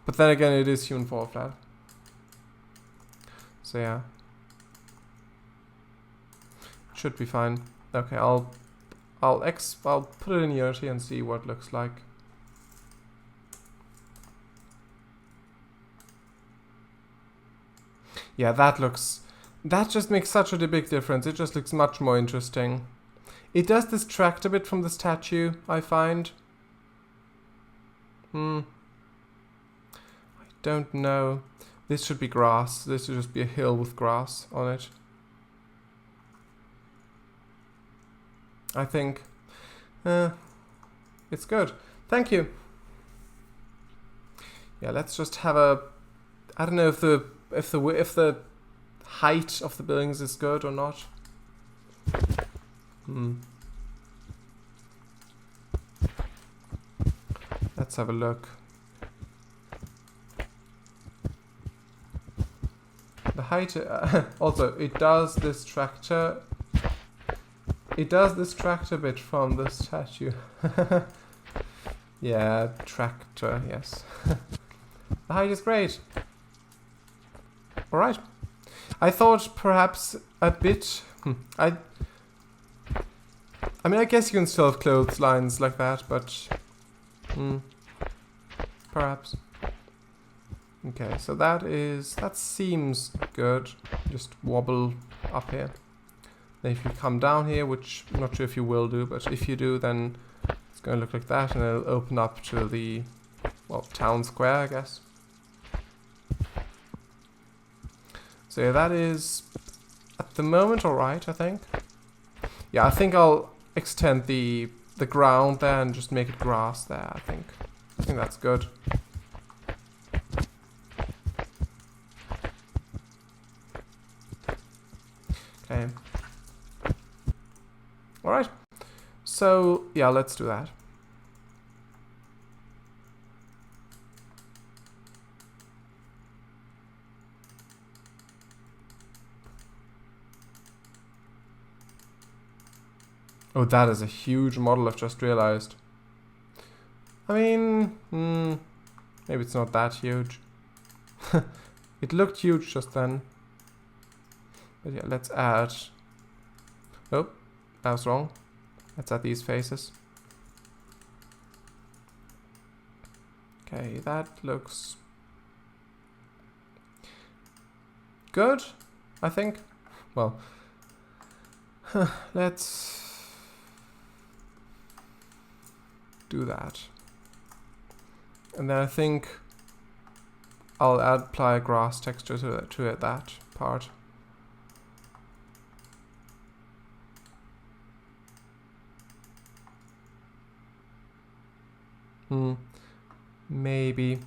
But then again, it is human fall flat. So yeah. Should be fine. Okay, I'll put it in Unity and see what it looks like. Yeah, that just makes such a big difference. It just looks much more interesting. It does distract a bit from the statue, I find. I don't know. This should be grass. This should just be a hill with grass on it. I think. It's good. Thank you. Yeah, let's just have a... I don't know if the height of the buildings is good or not. Let's have a look. The height... also, it does distract a bit from the statue. Yeah, tractor, yes. The height is great. Alright. I thought perhaps a bit... I mean, I guess you can still have clotheslines like that, but... perhaps. Okay, so that seems good. Just wobble up here. Then if you come down here, which I'm not sure if you will do, but if you do, then it's going to look like that, and it'll open up to the, well, town square, I guess. So yeah, that is, at the moment, alright, I think. Yeah, I think I'll extend the ground there and just make it grass there, I think. I think that's good. Okay. Alright. So, yeah, let's do that. Oh, that is a huge model, I've just realized. I mean, maybe it's not that huge. It looked huge just then. But yeah, let's add... Oh, that was wrong. Let's add these faces. Okay, that looks... good, I think. Well, Let's do that. And then I think I'll apply a grass texture to that part. Maybe.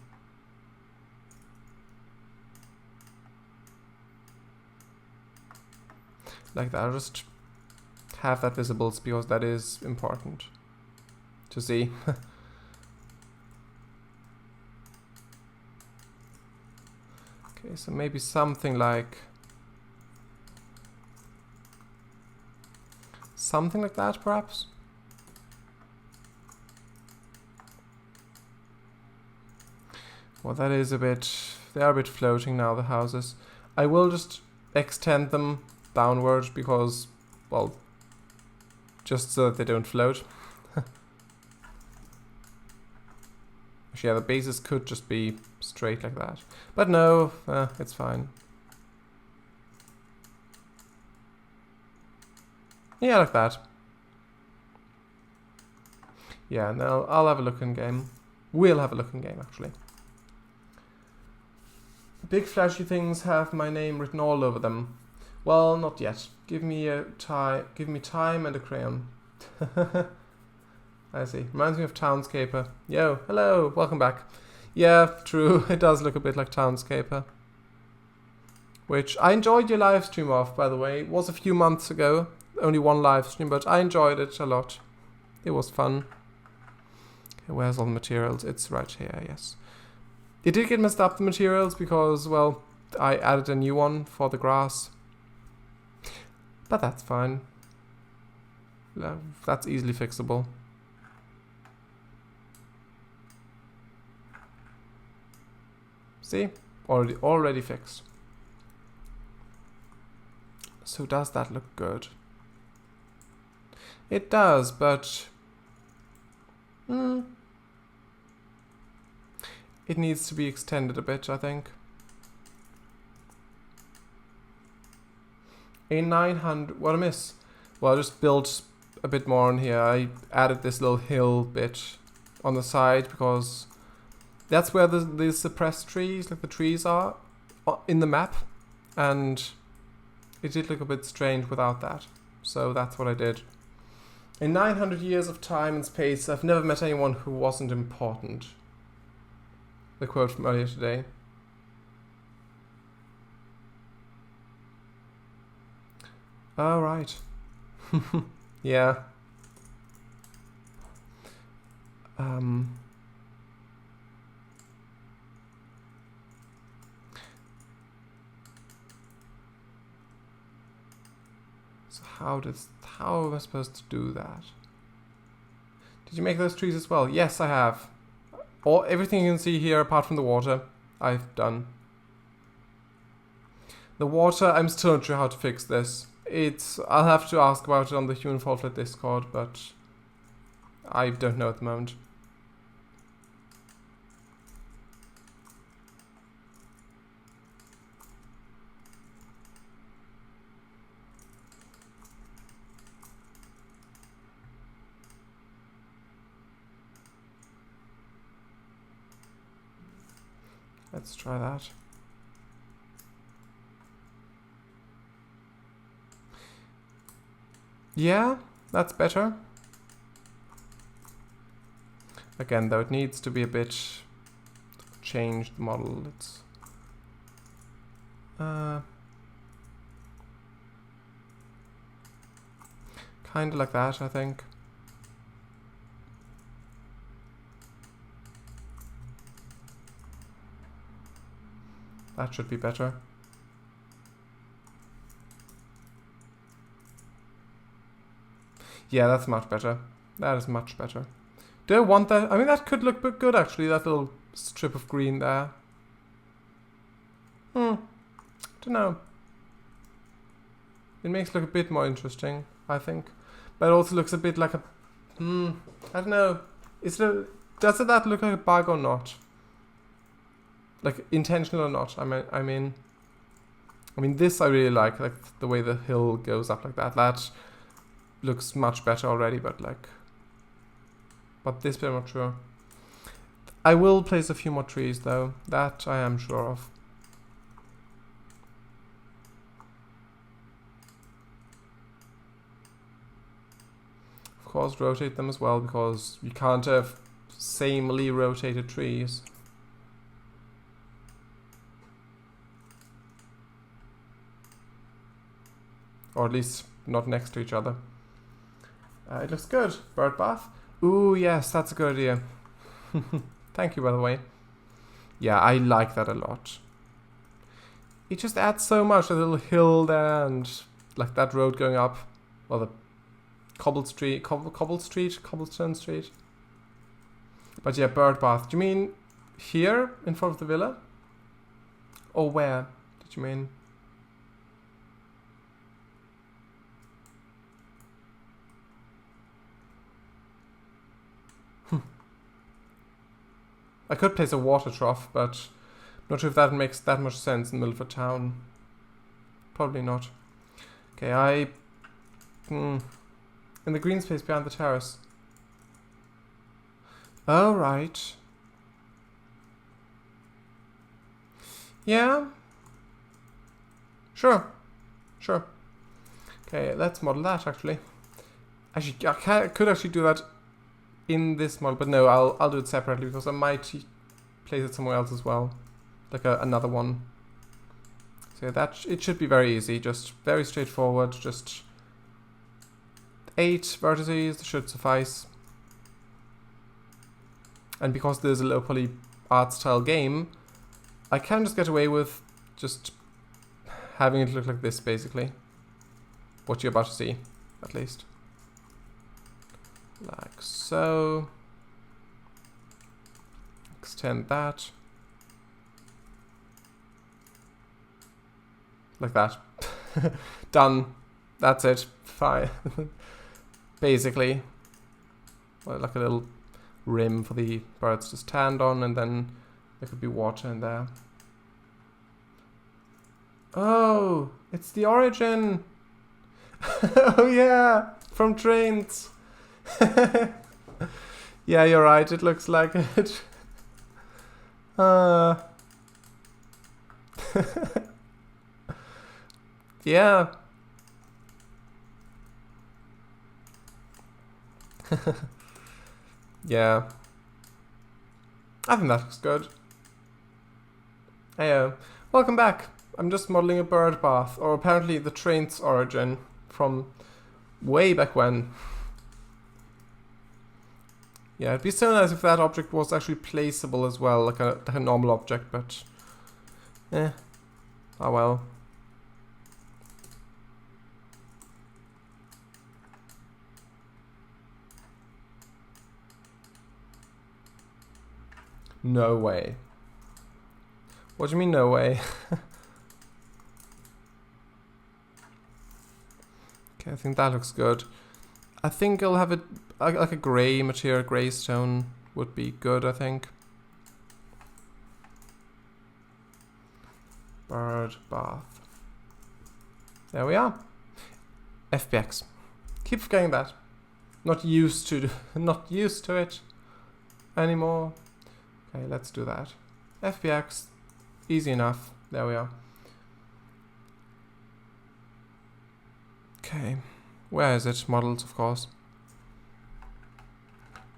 Like that. I'll just have that visible because that is important to see. Okay, so maybe something like that, perhaps. Well, that is a bit... They are a bit floating now, the houses. I will just extend them downwards because, well, just so that they don't float. Yeah, the bases could just be straight like that. But no, it's fine. Yeah, like that. Yeah, now I'll have a look in game. We'll have a look in game, actually. Big flashy things have my name written all over them. Well, not yet. Give me time and a crayon. I see. Reminds me of Townscaper. Yo, hello, welcome back. Yeah, true. It does look a bit like Townscaper. Which I enjoyed your live stream of, by the way. It was a few months ago. Only one live stream, but I enjoyed it a lot. It was fun. Okay, where's all the materials? It's right here, yes. It did get messed up, the materials, because, well, I added a new one for the grass. But that's fine. That's easily fixable. See? Already fixed. So does that look good? It does, but... it needs to be extended a bit, I think. A 900... What a miss. Well, I just built a bit more on here. I added this little hill bit on the side because that's where the suppressed trees, like the trees are in the map. And it did look a bit strange without that. So that's what I did. In 900 years of time and space, I've never met anyone who wasn't important. The quote from earlier today. Oh, right. Yeah. So how am I supposed to do that? Did you make those trees as well? Yes, I have. Everything you can see here apart from the water, I've done. The water, I'm still not sure how to fix this. I'll have to ask about it on the Human Fall Flat Discord, but I don't know at the moment. Let's try that. Yeah, that's better. Again, though, it needs to be a bit changed model. It's kind of like that, I think. That should be better. Yeah, that's much better. That is much better. Do I want that? I mean, that could look good, actually, that little strip of green there. Don't know. It makes it look a bit more interesting, I think. But it also looks a bit like a... I don't know. Does that look like a bug or not? Like, intentional or not? I mean, this I really like the way the hill goes up like that. looks much better already, but this bit I'm not sure. I will place a few more trees though, that I am sure of. Of course, rotate them as well, because you can't have samely rotated trees. Or at least not next to each other. It looks good. Bird bath. Ooh, yes, that's a good idea. Thank you, by the way. Yeah, I like that a lot. It just adds so much. A little hill there and like that road going up. Well, the cobblestone street. But yeah, bird bath. Do you mean here in front of the villa? Or where did you mean? I could place a water trough, but I'm not sure if that makes that much sense in the middle of a town. Probably not. Okay, in the green space behind the terrace. Oh, right. Yeah. Sure. Okay, let's model that actually. Actually, I could actually do that in this model, but no, I'll do it separately because I might place it somewhere else as well, like another one. So that it should be very easy, just very straightforward. Just 8 vertices should suffice. And because there's a low poly art style game, I can just get away with just having it look like this, basically. What you're about to see, at least. Like so. Extend that. Like that. Done. That's it. Fine. Basically. Well, like a little rim for the birds to stand on, and then there could be water in there. Oh, it's the origin. Oh yeah, from trains. Yeah, you're right. It looks like it. Yeah. Yeah. I think that looks good. Heyo. Welcome back. I'm just modeling a bird bath, or apparently the train's origin from way back when. Yeah, it'd be so nice if that object was actually placeable as well, like a normal object, but oh well. No way. What do you mean no way? Okay, I think that looks good. I think I'll have it like a grey material, grey stone would be good, I think. Bird bath. There we are. FBX. Keep forgetting that. Not used to it anymore. Okay, let's do that. FBX. Easy enough. There we are. Okay. Where is it? Models, of course.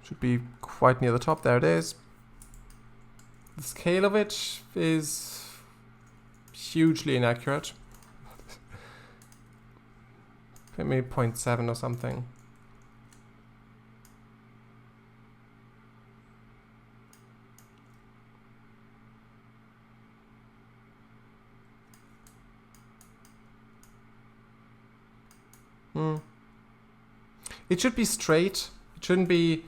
Should be quite near the top. There it is. The scale of it is hugely inaccurate. Maybe 0.7 or something. It should be straight. It shouldn't be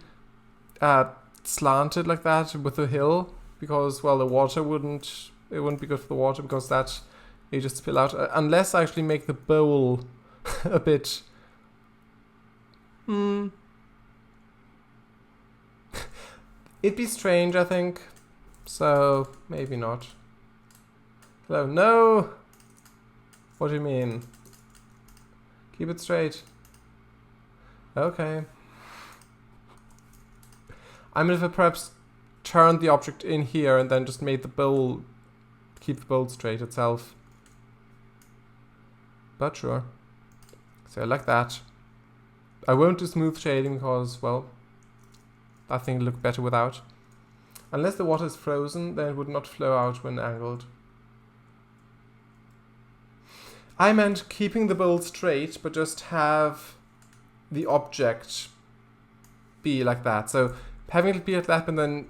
slanted like that with the hill, because well, the water wouldn't be good for the water, because that you just spill out, unless I actually make the bowl a bit it'd be strange, I think, so maybe not. Hello. No, what do you mean? Keep it straight. Okay. I mean, if I perhaps turned the object in here and then just made the bowl, keep the bowl straight itself. But sure. So like that. I won't do smooth shading because, well, I think it'll look better without. Unless the water is frozen, then it would not flow out when angled. I meant keeping the bowl straight, but just have the object be like that. So having it be like that, and then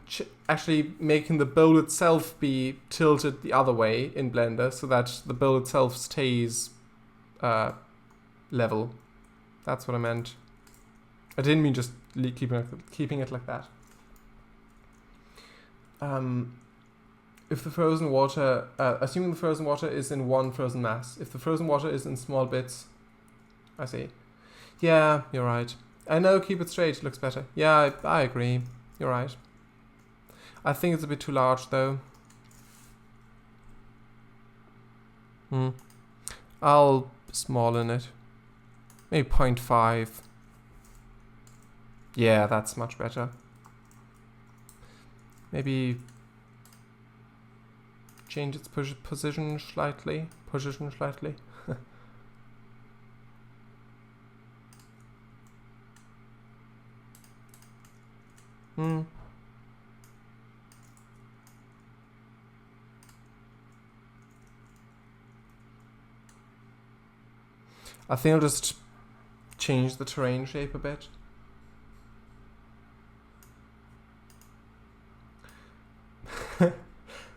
actually making the bowl itself be tilted the other way in Blender, so that the bowl itself stays level. That's what I meant. I didn't mean just keeping it like that. If the frozen water, assuming the frozen water is in one frozen mass, if the frozen water is in small bits, I see. Yeah, you're right. I know, keep it straight, it looks better. Yeah, I agree. You're right. I think it's a bit too large though. I'll smallen it. Maybe 0.5. Yeah, that's much better. Maybe change its position slightly. I think I'll just change the terrain shape a bit.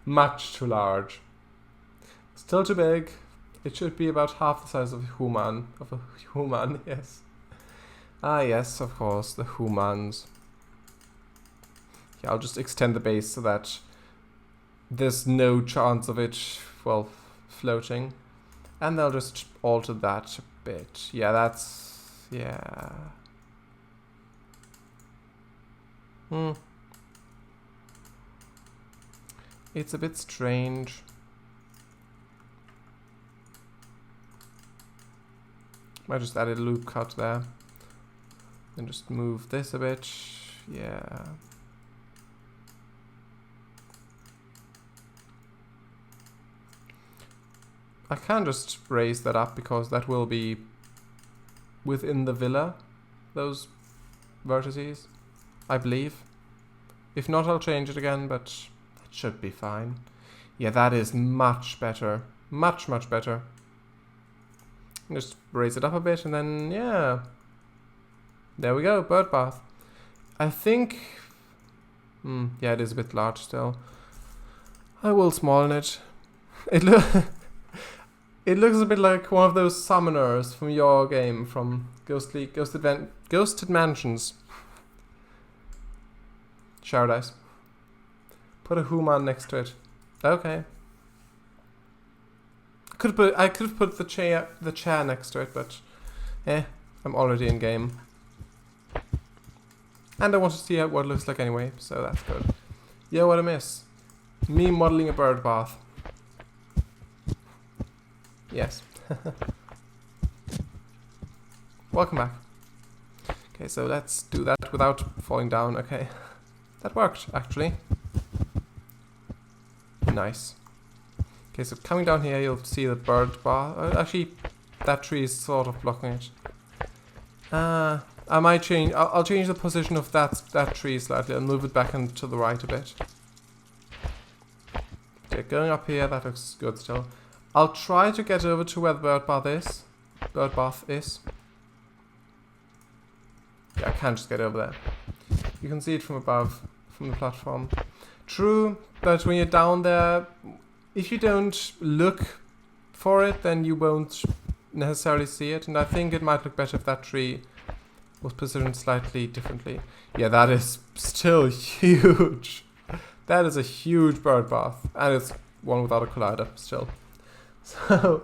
Much too large. Still too big. It should be about half the size of a human. Yes. Ah, yes, of course, the humans. Yeah, I'll just extend the base so that there's no chance of it, well, floating. And I'll just alter that a bit. Yeah, that's... yeah. It's a bit strange. Might just add a loop cut there. And just move this a bit. Yeah. I can just raise that up because that will be within the villa, those vertices, I believe. If not, I'll change it again, but it should be fine. Yeah, that is much better. Much, much better. Just raise it up a bit and then, yeah. There we go, bird bath. I think... yeah, it is a bit large still. I will smallen it. It looks a bit like one of those summoners from your game, from Ghosted Mansions. Paradise. Put a human next to it. Okay. I could have put the chair next to it, but I'm already in game. And I want to see what it looks like anyway, so that's good. Yeah, what a miss. Me modeling a bird bath. Yes. Welcome back. Okay, so let's do that without falling down. Okay. That worked, actually. Nice. Okay, so coming down here, you'll see the bird bath. Actually, that tree is sort of blocking it. I might change... I'll change the position of that tree slightly and move it back into the right a bit. Okay, going up here, that looks good still. I'll try to get over to where the bird bath is. Yeah, I can't just get over there. You can see it from above, from the platform. True, but when you're down there, if you don't look for it, then you won't necessarily see it. And I think it might look better if that tree was positioned slightly differently. Yeah, that is still huge. That is a huge bird bath. And it's one without a collider still. So,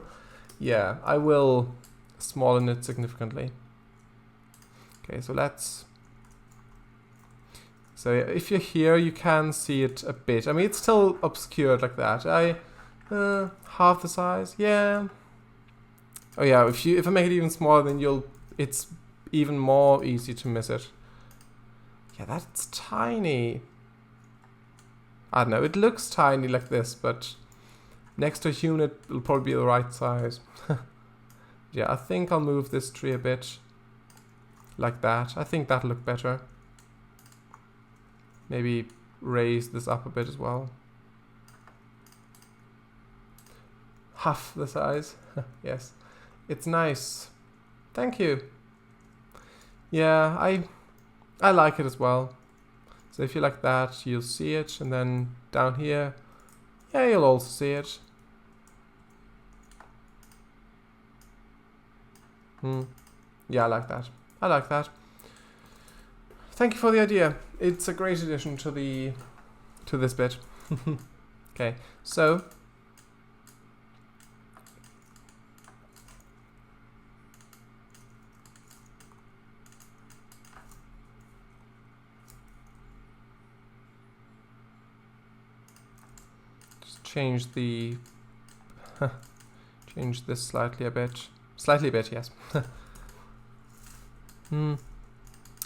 yeah, I will smallen it significantly. Okay, so let's... So if you're here, you can see it a bit. I mean, it's still obscured like that. Half the size, yeah. Oh yeah, if I make it even smaller, then it's even more easy to miss it. Yeah, that's tiny. I don't know, it looks tiny like this, but next to a human it'll probably be the right size. Yeah, I think I'll move this tree a bit. Like that. I think that'll look better. Maybe raise this up a bit as well. Half the size. Yes. It's nice. Thank you. Yeah, I like it as well. So if you like that, you'll see it, and then down here, yeah, you'll also see it. Yeah, I like that. I like that. Thank you for the idea. It's a great addition to this bit. Okay, so just change the change this slightly a bit. Slightly a bit, yes.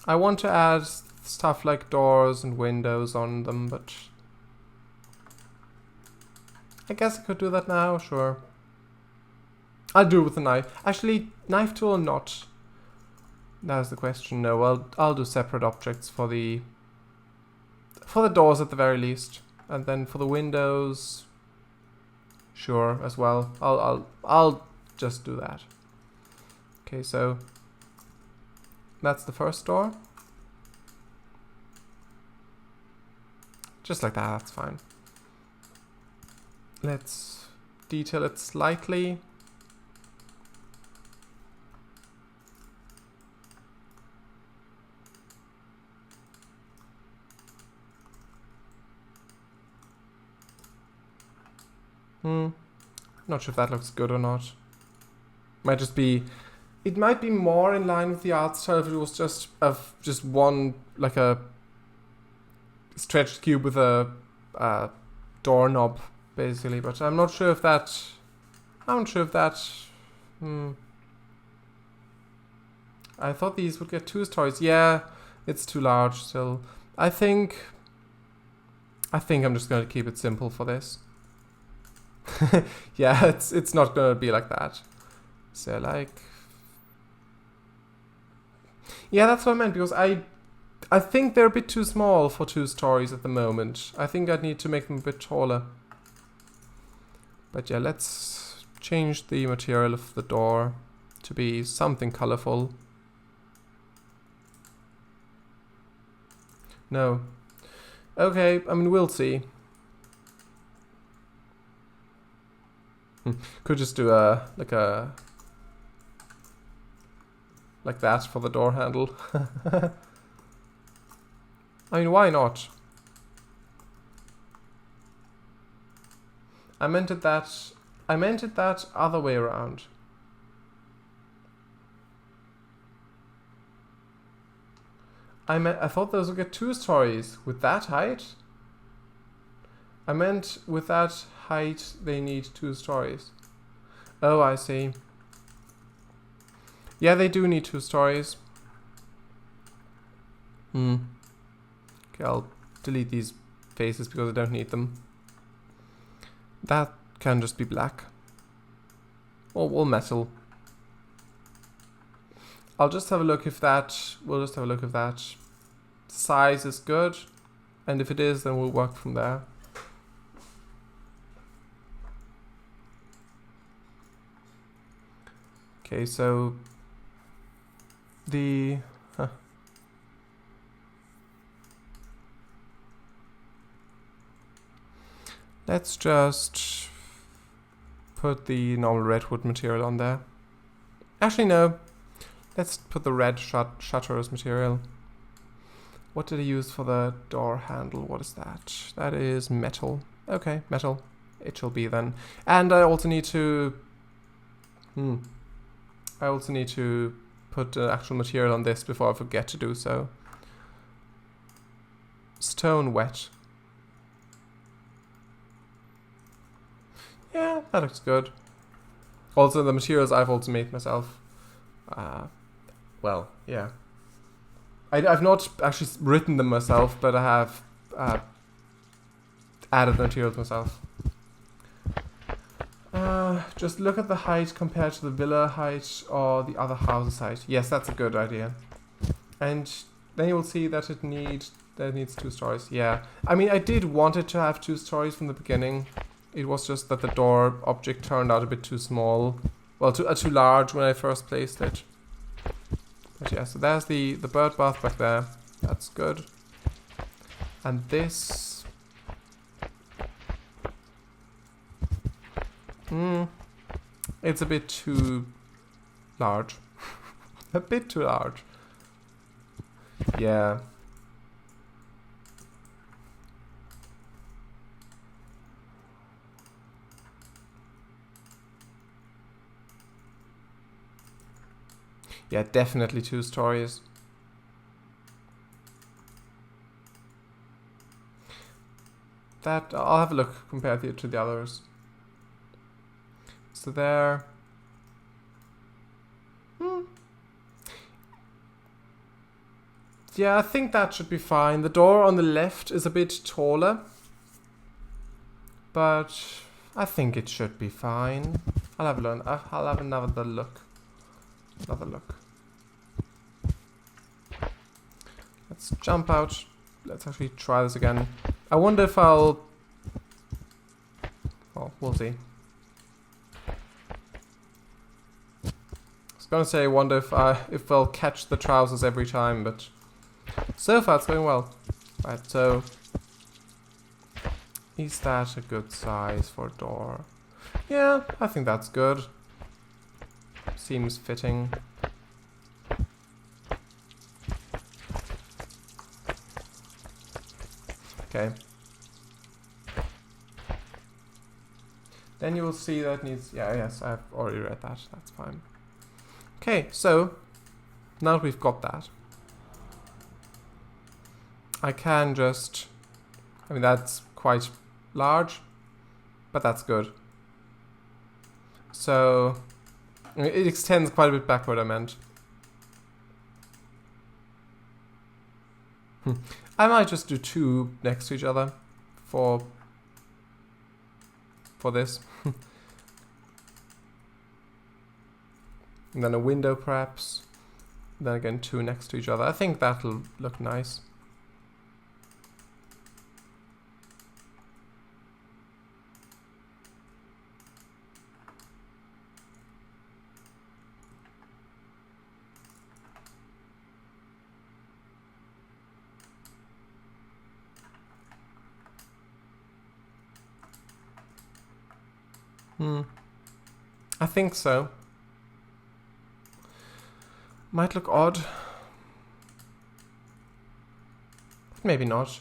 I want to add stuff like doors and windows on them, but I guess I could do that now, sure. I'll do it with a knife. Actually, knife tool or not? That's the question. No, I'll do separate objects for the doors at the very least, and then for the windows, sure as well. I'll just do that. Okay, so that's the first door. Just like that, that's fine. Let's detail it slightly. Not sure if that looks good or not. Might just be... It might be more in line with the art style if it was just one, like a stretched cube with a doorknob, basically. But I'm not sure if that... I thought these would get 2 stories. Yeah, it's too large still. I think I'm just going to keep it simple for this. Yeah, it's not going to be like that. So like... Yeah, that's what I meant, because I think they're a bit too small for 2 stories at the moment. I think I'd need to make them a bit taller. But yeah, let's change the material of the door to be something colorful. No. Okay, I mean, we'll see. Could just do like that for the door handle. I mean, why not? I meant it that other way around. I thought those would get 2 stories with that height. I meant with that height they need 2 stories. Oh, I see. Yeah, they do need 2 stories. Okay, I'll delete these faces because I don't need them. That can just be black. Or metal. I'll just have a look if that... We'll just have a look if that size is good. And if it is, then we'll work from there. Okay, so... Let's just put the normal redwood material on there. Actually, no. Let's put the red shutters material. What did I use for the door handle? What is that? That is metal. Okay, metal. It shall be then. And I also need to... I also need to put the actual material on this before I forget to do so. Stone wet. Yeah, that looks good. Also, the materials I've also made myself. well, yeah. I've not actually written them myself, but I have added materials myself. Just look at the height compared to the villa height or the other house's height. Yes, that's a good idea. And then you will see that it needs 2 stories. Yeah, I mean, I did want it to have 2 stories from the beginning. It was just that the door object turned out a bit too small. Well, too large when I first placed it. But yeah, so there's the bird bath back there. That's good. And this... it's a bit too large. A bit too large. Yeah. Yeah, definitely 2 stories. That, I'll have a look compared to the others. So there. Yeah, I think that should be fine. The door on the left is a bit taller, but I think it should be fine. I'll have another look. Let's jump out. Let's actually try this again. I wonder if I'll... well, we'll see. I was gonna say I wonder if I'll catch the trousers every time, but so far it's going well. Right, so is that a good size for a door? Yeah, I think that's good. Seems fitting. Okay. Then you will see that it needs... yeah, yes, I've already read that. That's fine. Okay, so now that we've got that, I can just... I mean, that's quite large, but that's good. So it extends quite a bit backward, I meant. I might just do 2 next to each other for this. And then a window perhaps. Then again 2 next to each other. I think that'll look nice. I think so. Might look odd. Maybe not.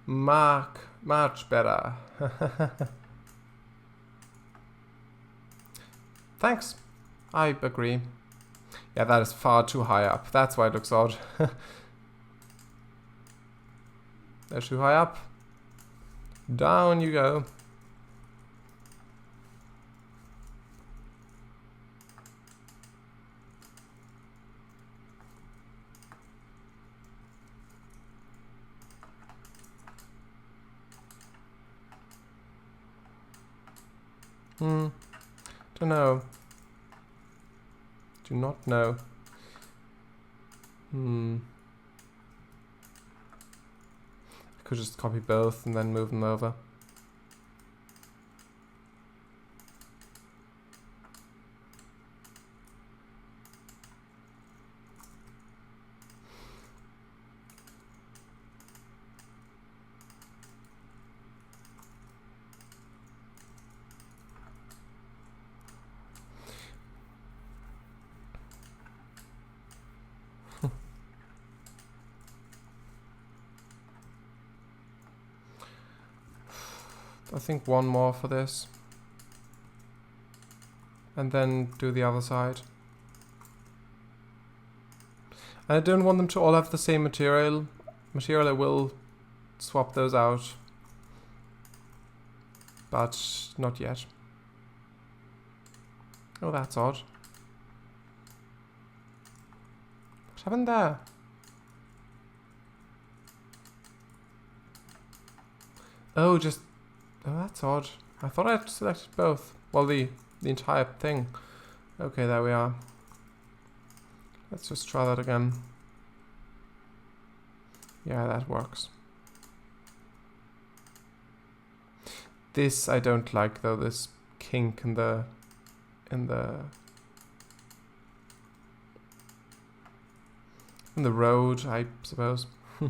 Much better. Thanks. I agree. Yeah, that is far too high up. That's why it looks odd. They're too high up. Down you go. Don't know. Do not know. I could just copy both and then move them over. I think 1 more for this. And then do the other side. And I don't want them to all have the same material. I will swap those out. But not yet. Oh, that's odd. happened there? Oh, just... Oh, that's odd. I thought I'd selected both. Well, the entire thing. Okay, there we are. Let's just try that again. Yeah, that works. This I don't like though, this kink in the road, I suppose. Yeah,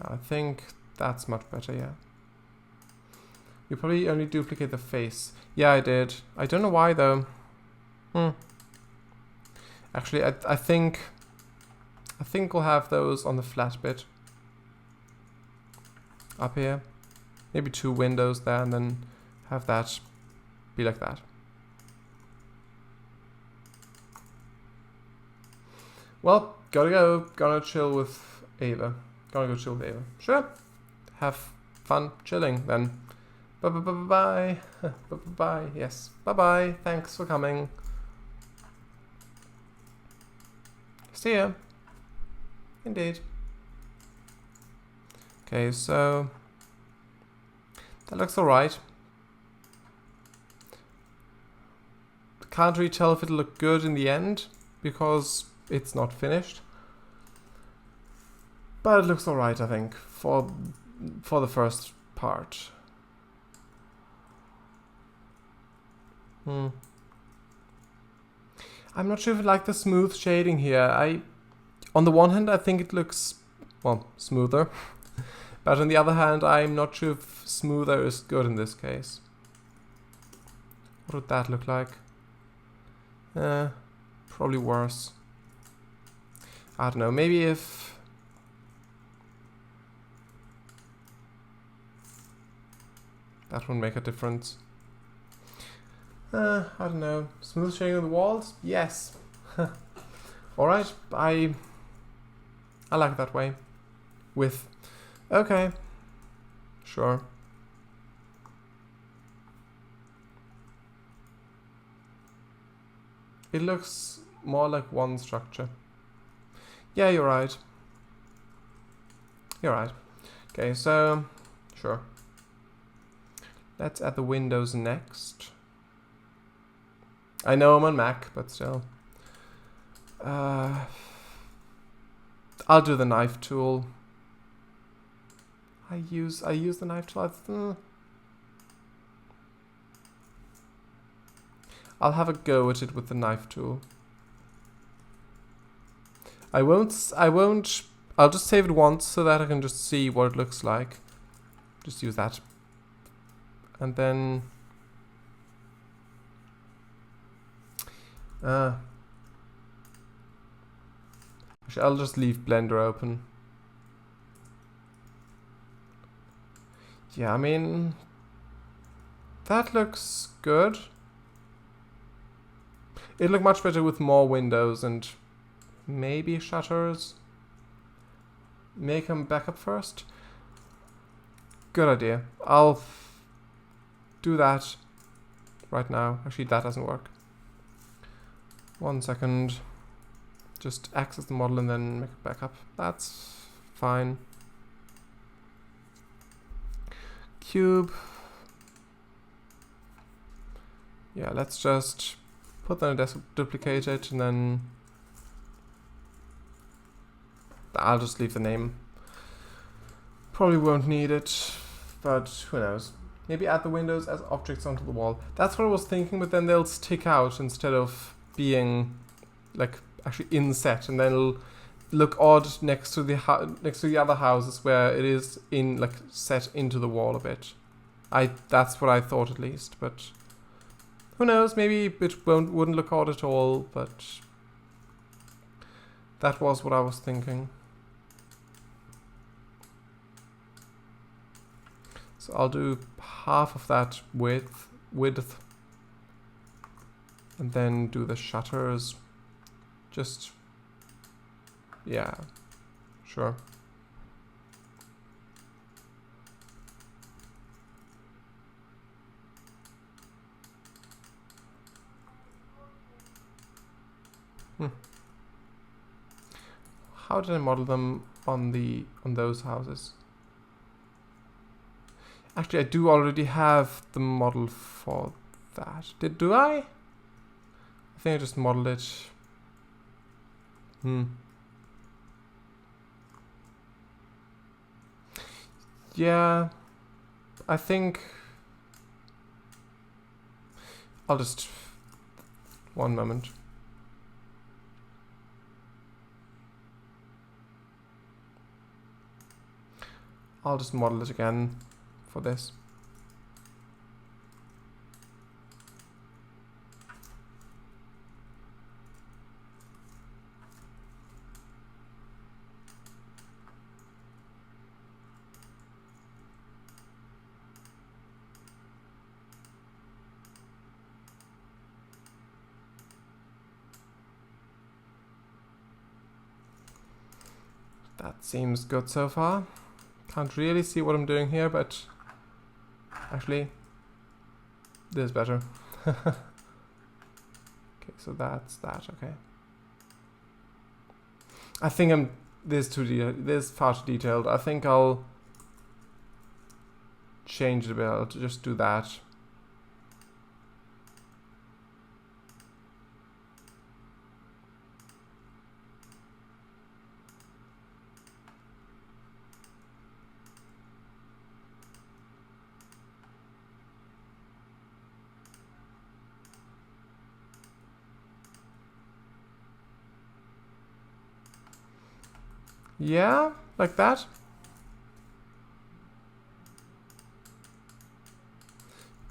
I think that's much better, yeah. You probably only duplicate the face. Yeah, I did. I don't know why though. Actually, I think we'll have those on the flat bit. Up here. Maybe 2 windows there and then have that be like that. Well, gotta go. Gonna chill with Ava. Gonna go chill with Ava. Sure. Have fun chilling then. Bye. Bye. Yes. Bye. Thanks for coming. See ya. Indeed. Okay, so that looks alright. Can't really tell if it'll look good in the end because it's not finished. But it looks alright, I think, for the first part. I'm not sure if I like the smooth shading here. On the one hand, I think it looks, well, smoother. But on the other hand, I'm not sure if smoother is good in this case. What would that look like? Probably worse. I don't know, maybe if... that would make a difference. I don't know. Smooth shading of the walls? Yes. Alright, I like it that way. With... okay. Sure. It looks more like one structure. Yeah, you're right. You're right. Okay, so... sure. Let's add the windows next. I know I'm on Mac, but still. I'll do the knife tool. I use the knife tool. I'll have a go at it with the knife tool. I'll just save it once so that I can just see what it looks like. Just use that. And then... actually, I'll just leave Blender open. Yeah, I mean... that looks good. It'd look much better with more windows and maybe shutters. Make them back up first. Good idea. I'll do that right now. Actually, that doesn't work. 1 second. Just access the model and then make it back up. That's fine. Cube. Yeah, let's just put that on a desk, duplicate it, and then I'll just leave the name. Probably won't need it, but who knows. Maybe add the windows as objects onto the wall. That's what I was thinking, but then they'll stick out instead of being like actually inset, and then it'll look odd next to the other houses where it is in like set into the wall a bit. That's what I thought at least, but who knows? Maybe it wouldn't look odd at all, but that was what I was thinking. So I'll do half of that width, and then do the shutters. Just, yeah, sure. how did I model them on those houses? Actually, I do already have the model for that. Do I? I think I just modeled it. Yeah, I think I'll just... one moment. I'll just model it again for this. That seems good so far. Can't really see what I'm doing here, but actually, this is better. Okay, so that's that. Okay. I think this is far too detailed. I think I'll change it a bit. I'll just do that. Yeah, like that.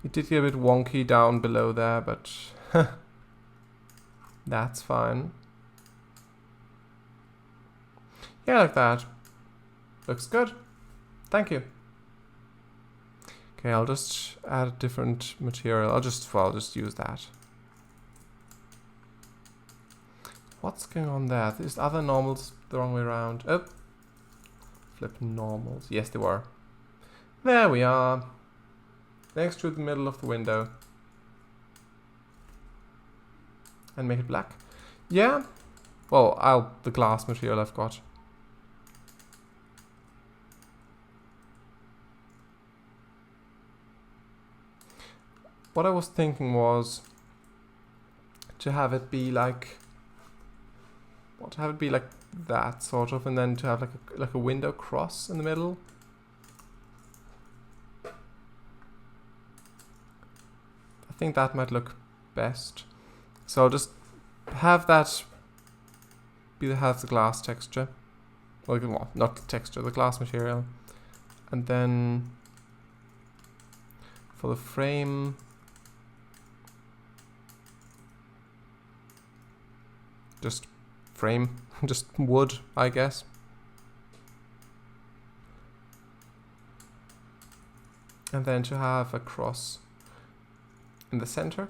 It did get a bit wonky down below there, but that's fine. Yeah, like that. Looks good. Thank you. Okay, I'll just add a different material. I'll just use that. What's going on there? These other normals the wrong way around. Oh, flip normals. Yes, they were. There we are. Next to the middle of the window. And make it black. Yeah. Well, the glass material I've got. What I was thinking was to have it be like... to have it be like that, sort of, and then to have like a window cross in the middle. I think that might look best. So I'll just have that have the glass texture. Well, not the texture, the glass material. And then for the frame, just frame, just wood, I guess. And then to have a cross in the center,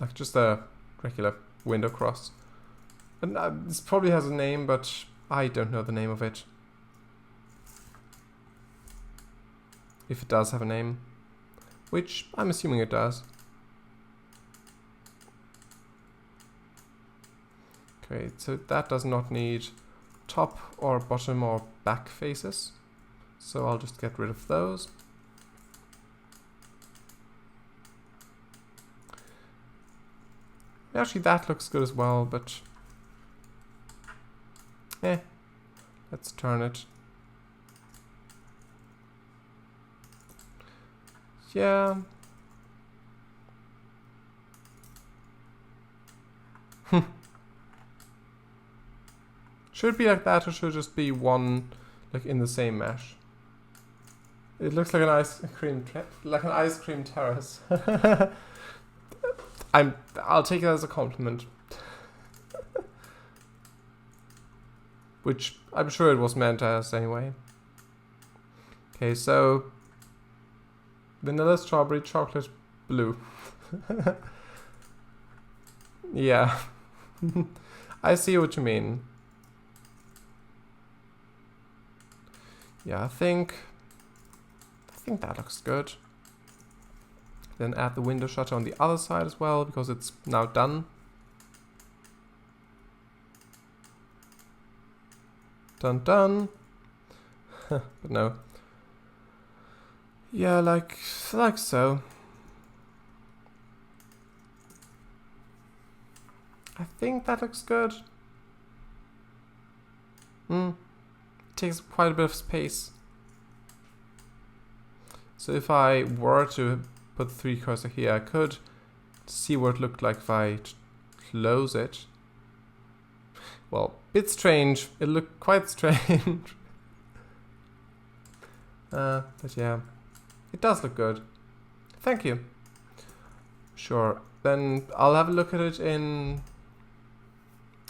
like just a regular window cross. And this probably has a name, but I don't know the name of it. If it does have a name, which I'm assuming it does. Okay, so that does not need top or bottom or back faces. So I'll just get rid of those. Actually, that looks good as well, but let's turn it. Yeah. Should it be like that, or should it just be one, like in the same mesh? It looks like an ice cream terrace. I'll take it as a compliment. Which I'm sure it was meant as anyway. Okay, so vanilla, strawberry, chocolate, blue. Yeah. I see what you mean. Yeah, I think that looks good. Then add the window shutter on the other side as well, because it's now done. Dun dun. But no. Yeah, like so. I think that looks good. Takes quite a bit of space. So if I were to put 3 cursor here, I could see what it looked like if I close it. Well, bit strange. It looked quite strange. But yeah, it does look good. Thank you. Sure. Then I'll have a look at it in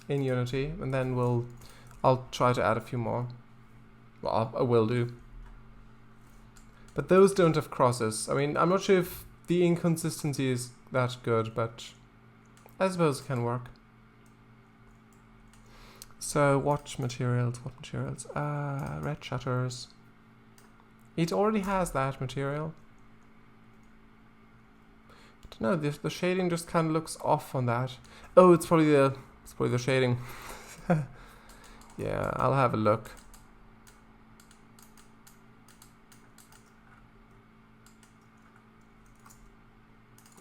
Unity, and then I'll try to add a few more. Well, I will do. But those don't have crosses. I mean, I'm not sure if the inconsistency is that good, but I suppose it can work. So what materials? Red shutters. It already has that material. I don't know, the shading just kind of looks off on that. Oh, it's probably the shading. Yeah, I'll have a look.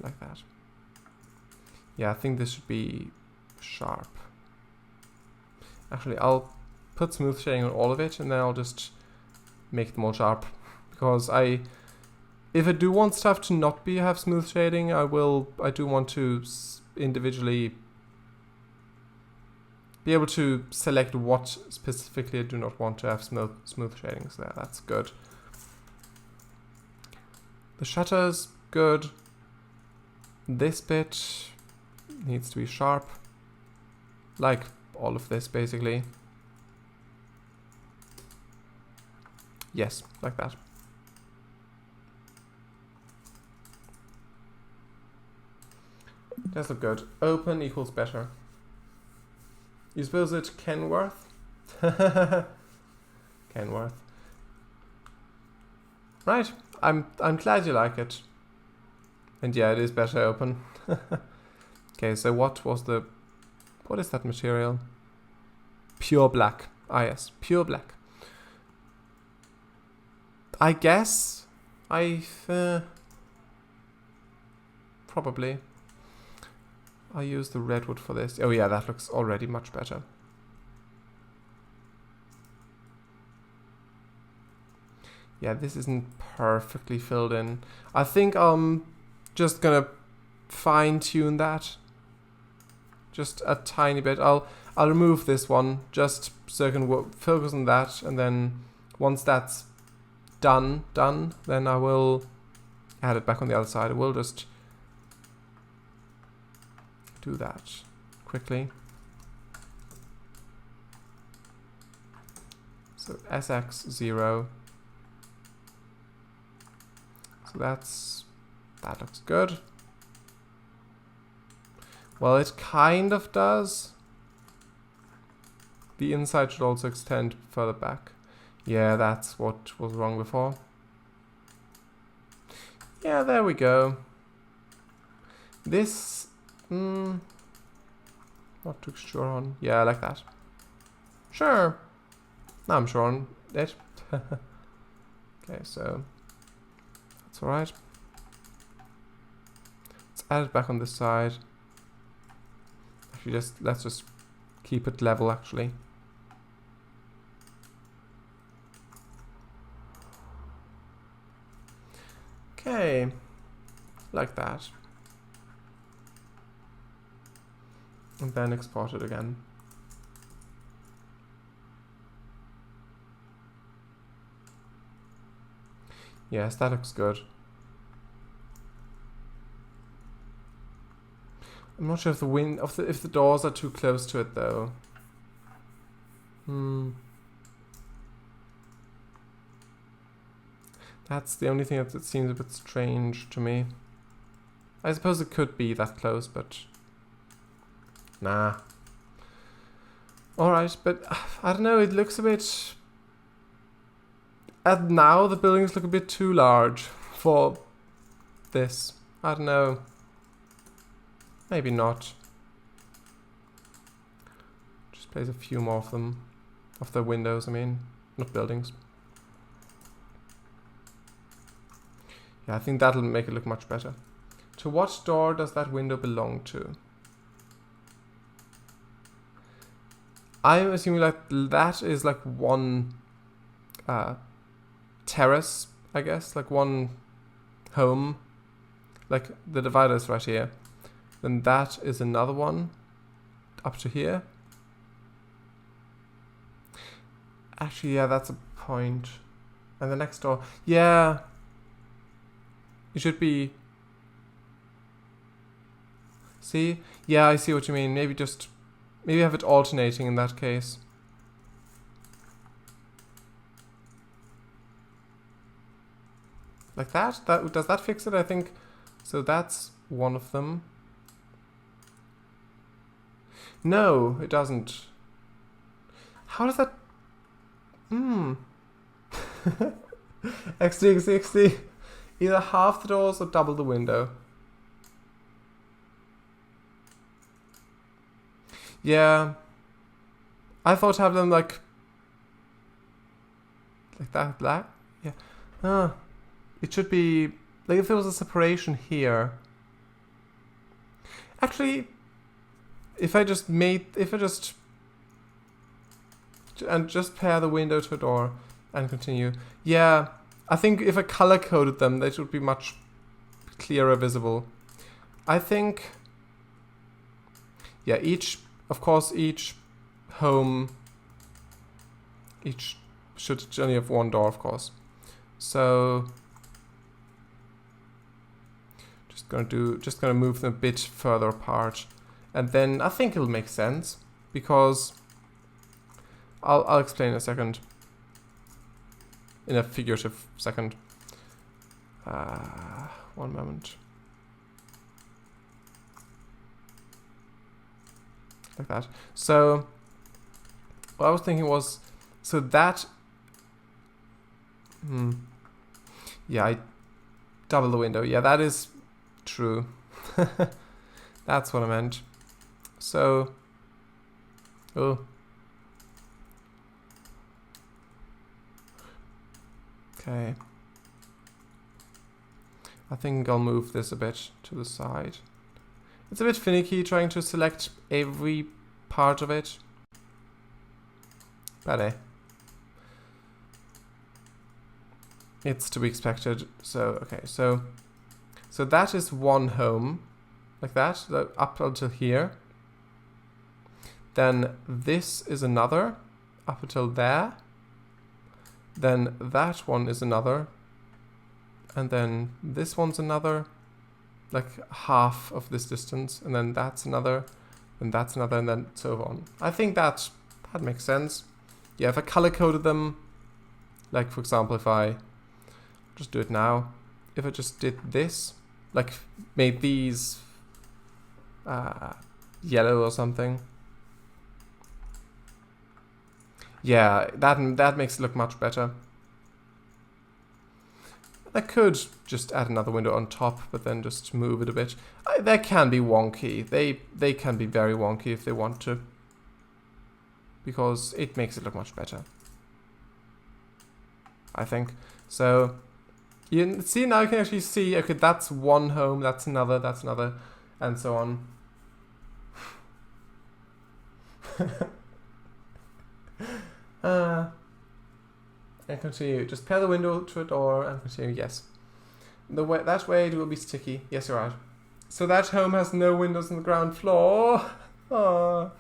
Like that. Yeah, I think this should be sharp. Actually, I'll put smooth shading on all of it, and then I'll just make them all sharp. Because if I do want stuff to not have smooth shading, I do want to individually be able to select what specifically I do not want to have smooth shadings there. That's good. The shutters, good. This bit needs to be sharp. Like all of this, basically. Yes, like that. Does look good. Open equals better. You suppose it Kenworth? Kenworth. Right. I'm glad you like it. And yeah, it is better open. Okay, so what is that material? Pure black. Ah yes, pure black. I guess probably I'll use the redwood for this. Oh yeah, that looks already much better. Yeah, this isn't perfectly filled in. I think I'm just gonna fine-tune that just a tiny bit. I'll remove this one just so I can focus on that, and then once that's done, then I will add it back on the other side. I will just do that quickly. So SX0. So that looks good. Well, it kind of does. The inside should also extend further back. Yeah, that's what was wrong before. Yeah, there we go. This, not too sure on. Yeah, I like that. Sure. Now I'm sure on it. Okay, so that's alright. Let's add it back on this side. Actually, let's just keep it level, actually. Okay, like that. And then export it again. Yes, that looks good. I'm not sure if if the doors are too close to it though. That's the only thing that seems a bit strange to me. I suppose it could be that close, but nah. Alright, but I don't know, it looks a bit... And now the buildings look a bit too large for this. I don't know. Maybe not. Just place a few more of them. Of the windows, I mean, not buildings. Yeah, I think that'll make it look much better. To what door does that window belong to? I'm assuming like that is like one terrace, I guess, like one home. Like the divider is right here. Then that is another one up to here. Actually, yeah, that's a point. And the next door, yeah. It should be... See? Yeah, I see what you mean. Maybe have it alternating in that case. Like that? Does that fix it? I think... So that's one of them. No, it doesn't. How does that... XD. Either half the doors or double the window. Yeah. I thought to have them like that black. Yeah. It should be like if there was a separation here. Actually, if I just pair the window to a door and continue. Yeah, I think if I color coded them, they should be much clearer visible. I think, yeah, each home, each should only have one door, of course. So just gonna move them a bit further apart, and then I think it'll make sense because I'll explain in a second. In a figurative second. One moment. Like that. So, what I was thinking was, so that... Yeah, I double the window. Yeah, that is true. That's what I meant. So... Oh. Okay. I think I'll move this a bit to the side. It's a bit finicky trying to select every part of it. But it's to be expected. So, okay, so that is one home, like that, up until here. Then this is another, up until there. Then that one is another. And then this one's another, like half of this distance. And then that's another, and that's another, and then so on. I think that makes sense. Yeah, if I color coded them, like for example, if I just do it now, if I just did this, like made these yellow or something. Yeah, that makes it look much better. I could just add another window on top, but then just move it a bit. They can be wonky. They can be very wonky if they want to. Because it makes it look much better. I think. So, you see, now you can actually see, okay, that's one home, that's another, and so on. And continue. Just pair the window to a door and continue. Yes. That way it will be sticky. Yes, you're right. So that home has no windows on the ground floor. Oh.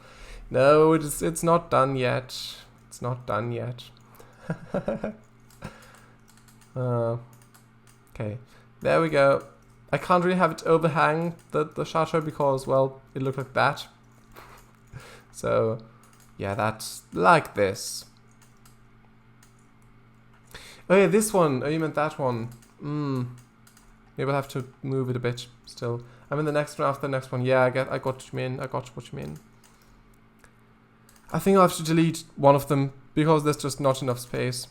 No, it's not done yet. It's not done yet. Okay. There we go. I can't really have it overhang the shutter because, well, it looked like that. So, yeah, that's like this. Oh yeah, this one. Oh, you meant that one. Maybe I'll have to move it a bit still. I'm in the next one after the next one. Yeah, I got what you mean. I got what you mean. I think I'll have to delete one of them because there's just not enough space.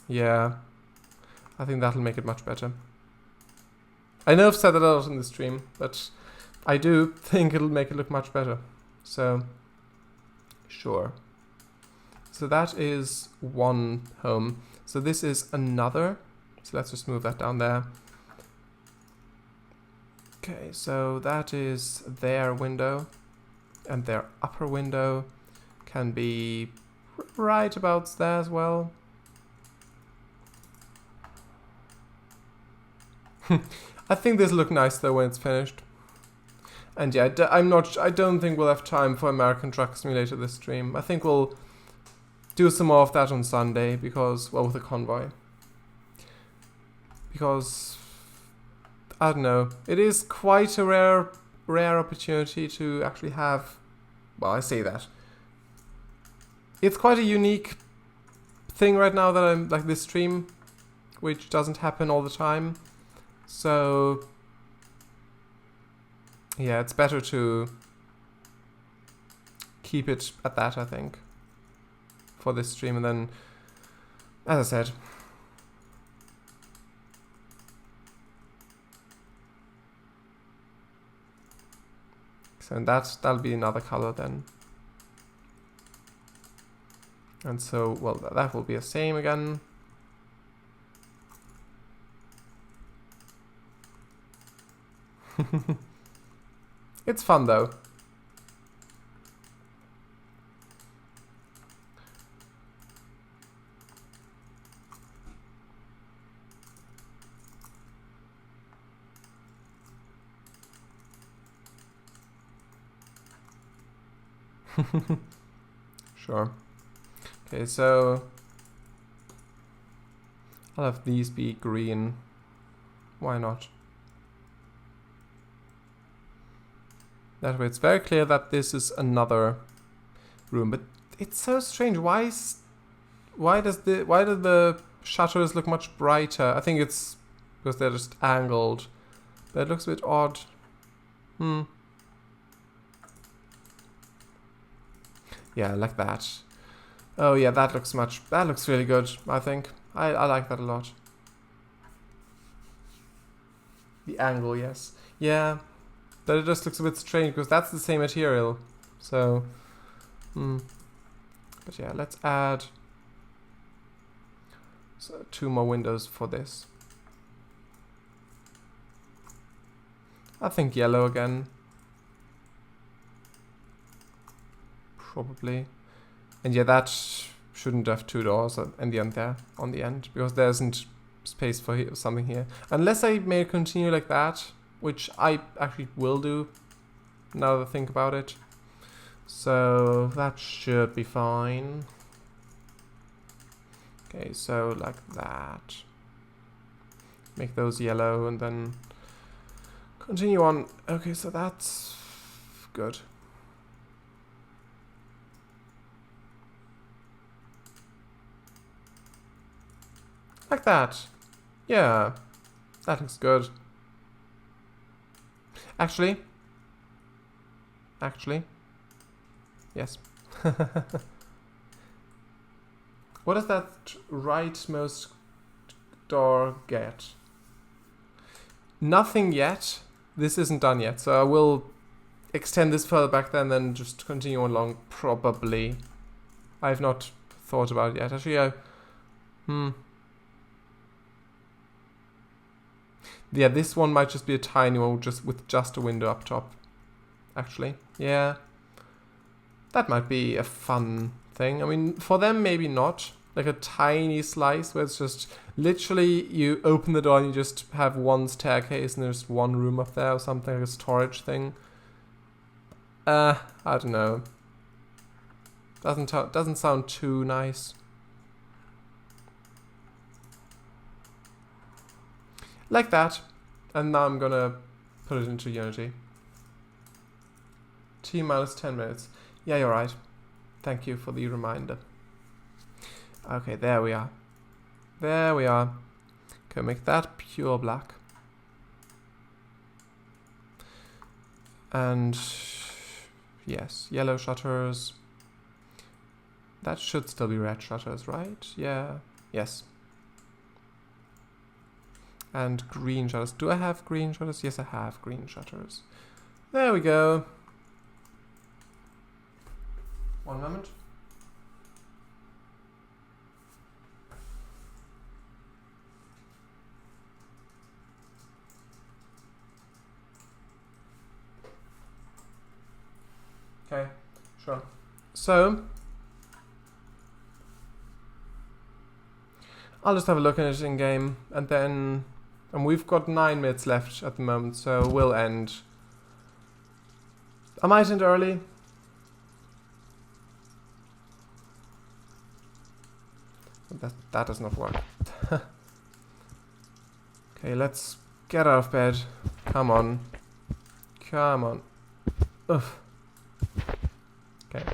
Yeah. I think that'll make it much better. I know I've said that a lot in the stream, but I do think it'll make it look much better. So, Sure. So that is one home. So this is another. So let's just move that down there. Okay, so that is their window. And their upper window can be right about there as well. I think this look nice though when it's finished. And yeah, I don't think we'll have time for American Truck Simulator this stream. I think we'll do some more of that on Sunday because, well, with the convoy. Because, I don't know, it is quite a rare opportunity to actually have, well, I say that. It's quite a unique thing right now that I'm, like this stream, which doesn't happen all the time. So, yeah, it's better to keep it at that, I think, for this stream. And then, as I said, so that'll be another color then. And so, well, that will be the same again. It's fun though. Sure. Okay, so I'll have these be green. Why not? That way it's very clear that this is another room, but it's so strange. Why do the shutters look much brighter? I think it's because they're just angled, but it looks a bit odd. Yeah, like that. Oh yeah, that looks really good, I think. I like that a lot. The angle, yes. Yeah. But it just looks a bit strange because that's the same material. So, but yeah, let's add 2 more windows for this. I think yellow again. Probably. And yeah, that shouldn't have 2 doors in the end there, on the end, because there isn't space for something here. Unless I may continue like that, which I actually will do, now that I think about it. So that should be fine. Okay, so like that. Make those yellow and then continue on. Okay, so that's good. Like that. Yeah, that looks good. Actually, yes. What does that rightmost door get? Nothing yet. This isn't done yet, so I will extend this further back then, then just continue on along, probably. I've not thought about it yet. Actually, yeah, this one might just be a tiny one with just a window up top. Actually, yeah. That might be a fun thing. I mean, for them, maybe not. Like a tiny slice where it's just literally you open the door and you just have one staircase and there's one room up there or something, like a storage thing. I don't know. Doesn't sound too nice. Like that. And now I'm gonna put it into Unity. T minus 10 minutes. Yeah, you're right. Thank you for the reminder. Okay, there we are. There we are. Okay, make that pure black. And yes, yellow shutters. That should still be red shutters, right? Yeah. Yes. And green shutters. Do I have green shutters? Yes, I have green shutters. There we go. One moment. Okay, sure. So, I'll just have a look at it in game, and then, and we've got 9 minutes left at the moment, so we'll end. I might end early. That does not work. Okay, let's get out of bed. Come on. Come on. Ugh. Okay.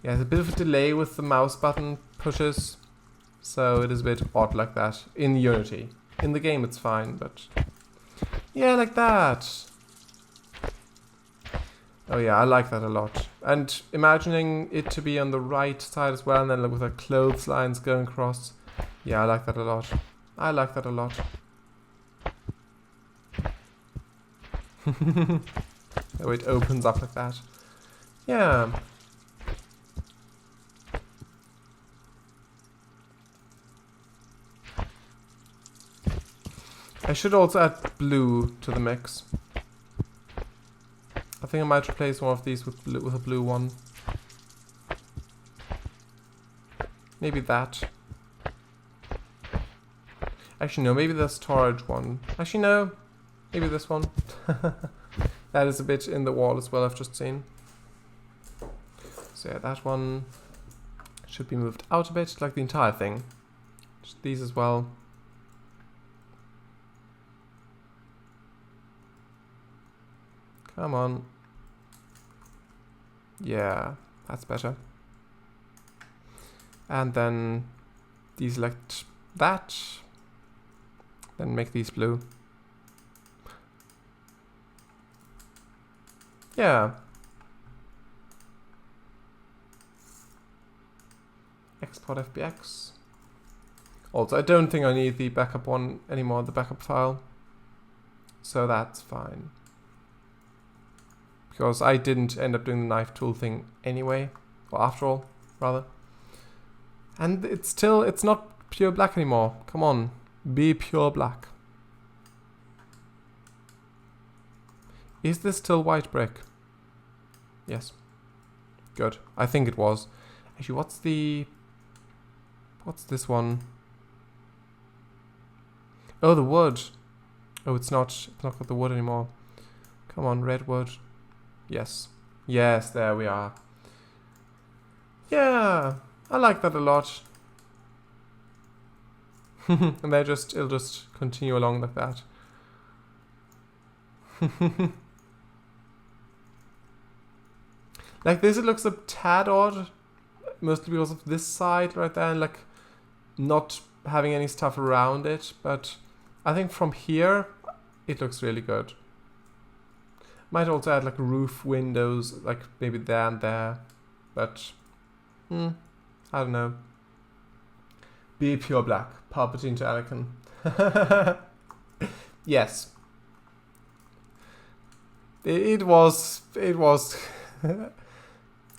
Yeah, there's a bit of a delay with the mouse button pushes, so it is a bit odd like that in Unity. In the game it's fine, but yeah, like that. Oh yeah, I like that a lot. And imagining it to be on the right side as well, and then with the clotheslines going across. Yeah, I like that a lot. I like that a lot. Oh, it opens up like that. Yeah. I should also add blue to the mix. I think I might replace one of these with a blue one. Maybe that. Actually no, maybe the storage one. Actually no, maybe this one. That is a bit in the wall as well, I've just seen. So yeah, that one should be moved out a bit, like the entire thing. Just these as well. Come on. Yeah, that's better. And then deselect that. Then make these blue. Yeah. Export FBX. Also, I don't think I need the backup one anymore, the backup file. So that's fine. Because I didn't end up doing the knife tool thing anyway. Or after all, rather. And it's not pure black anymore. Come on, be pure black. Is this still white brick? Yes. Good. I think it was. Actually, what's this one? Oh, the wood. Oh, it's not got the wood anymore. Come on, red wood. Yes. Yes, there we are. Yeah, I like that a lot. And it'll just continue along like that. Like this, it looks a tad odd, mostly because of this side right there, and like not having any stuff around it. But I think from here, it looks really good. Might also add like roof windows, like maybe there and there, but I don't know. Be pure black, Palpatine to Anakin. Yes. It was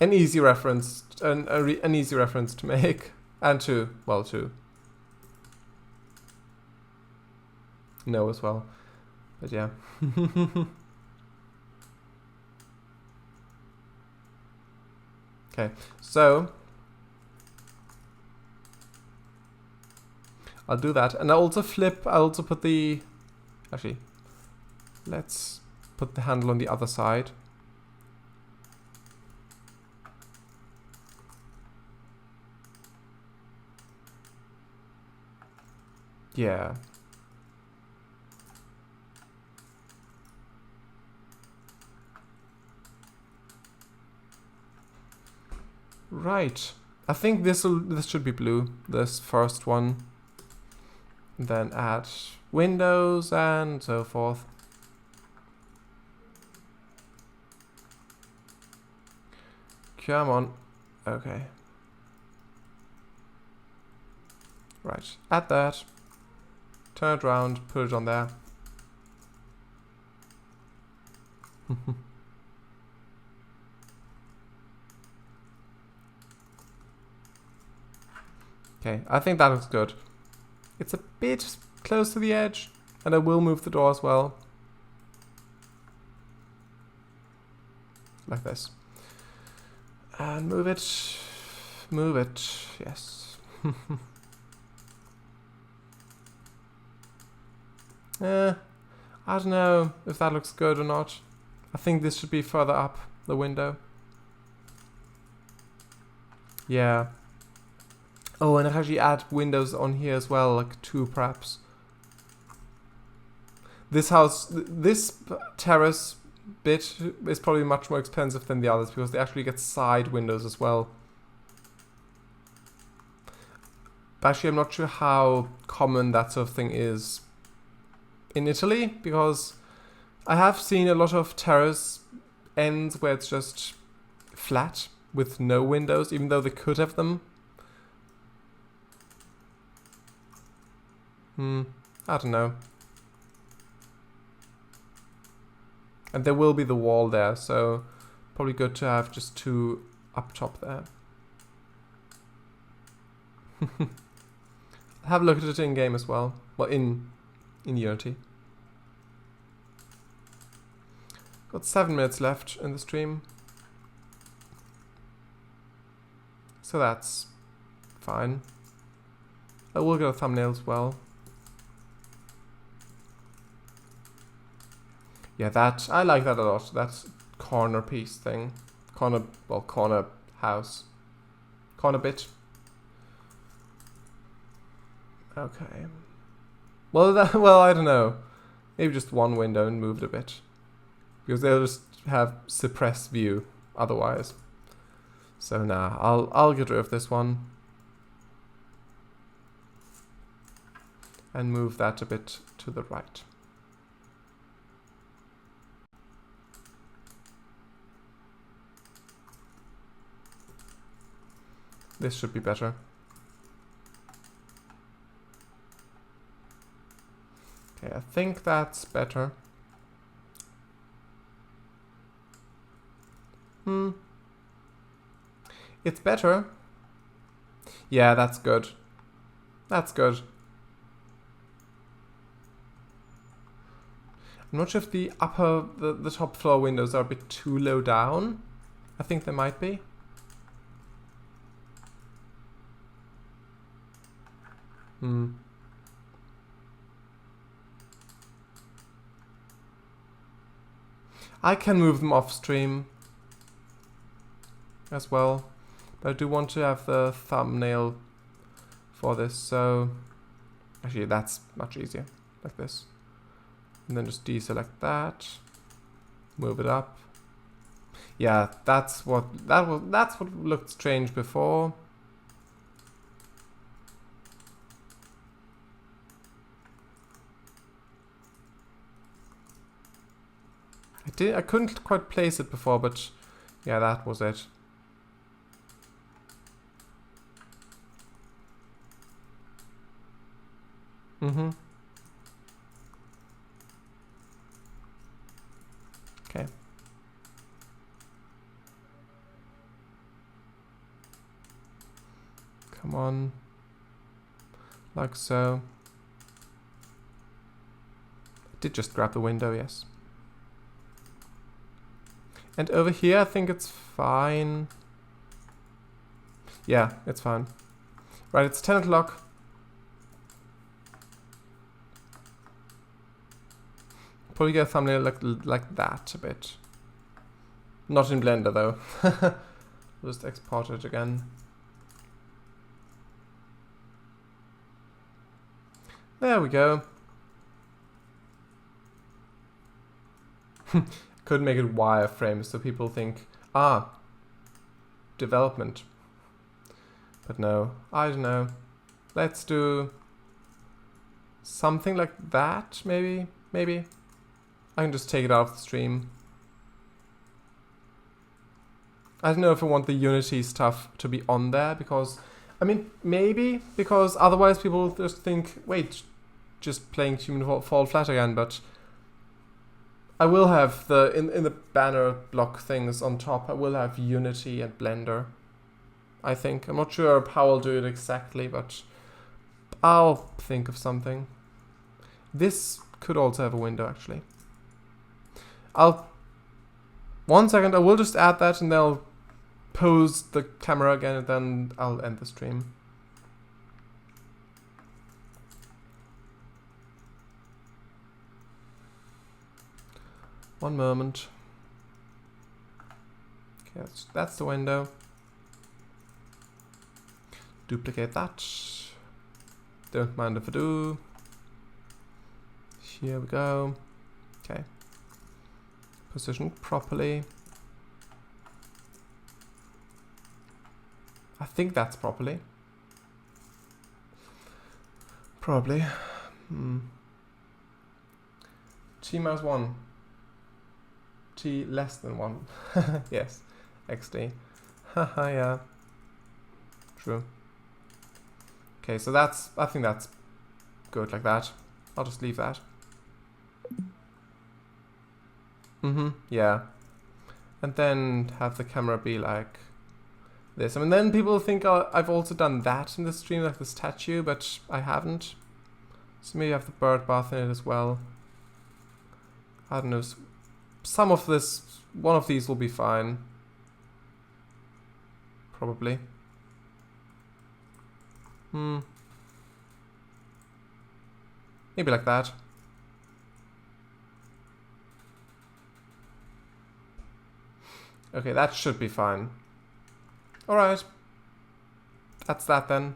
an easy reference, an easy reference to make, and to know as well, but yeah. Okay, so I'll do that, and I'll also put the, actually, let's put the handle on the other side. Yeah. Right. I think this should be blue, this first one. Then add windows and so forth. Come on. Okay. Right. Add that. Turn it around, put it on there. Okay, I think that looks good. It's a bit close to the edge, and I will move the door as well. Like this. And move it. Move it. Yes. I don't know if that looks good or not. I think this should be further up the window. Yeah. Oh, and actually add windows on here as well, like 2 perhaps. This house, this terrace bit is probably much more expensive than the others because they actually get side windows as well. But actually, I'm not sure how common that sort of thing is in Italy, because I have seen a lot of terrace ends where it's just flat with no windows, even though they could have them. I don't know. And there will be the wall there, so probably good to have just 2 up top there. Have a look at it in game as well. Well, in Unity. Got 7 minutes left in the stream, so that's fine. I will get a thumbnail as well. Yeah, I like that a lot. That corner piece thing. Corner house. Corner bit. Okay. Well, I don't know. Maybe just 1 window and move it a bit. Because they'll just have suppressed view otherwise. So nah, I'll get rid of this one. And move that a bit to the right. This should be better. Okay, I think that's better. It's better. Yeah, that's good. That's good. I'm not sure if the top floor windows are a bit too low down. I think they might be. I can move them off stream as well, but I do want to have the thumbnail for this, so actually that's much easier, like this. And then just deselect that, move it up. Yeah, that's what looked strange before. I couldn't quite place it before, but yeah, that was it. Okay. Come on. Like so. I did just grab the window, yes. And over here, I think it's fine. Yeah, it's fine. Right, it's 10 o'clock. Probably get a thumbnail like that a bit. Not in Blender though. Just export it again. There we go. Could make it wireframe so people think, development. But no, I don't know. Let's do something like that, maybe. I can just take it out of the stream. I don't know if I want the Unity stuff to be on there, because, I mean, maybe, because otherwise people will just think, wait, just playing Human Fall Flat again, but I will have the in the banner block things on top. I will have Unity and Blender. I think I'm not sure how I'll do it exactly, but I'll think of something. This could also have a window actually. One second. I will just add that and then I'll pose the camera again and then I'll end the stream. One moment. Okay, that's the window. Duplicate that. Don't mind if I do. Here we go. Okay. Position properly. I think that's properly. Probably. T minus 1. T less than 1. Yes. XD. Haha, yeah. True. Okay, so I think that's good like that. I'll just leave that. Yeah. And then have the camera be like this. I mean, then people think I've also done that in the stream, like the statue, but I haven't. So maybe I have the bird bath in it as well. I don't know. Some of this, one of these will be fine. Probably. Maybe like that. Okay, that should be fine. Alright. That's that then.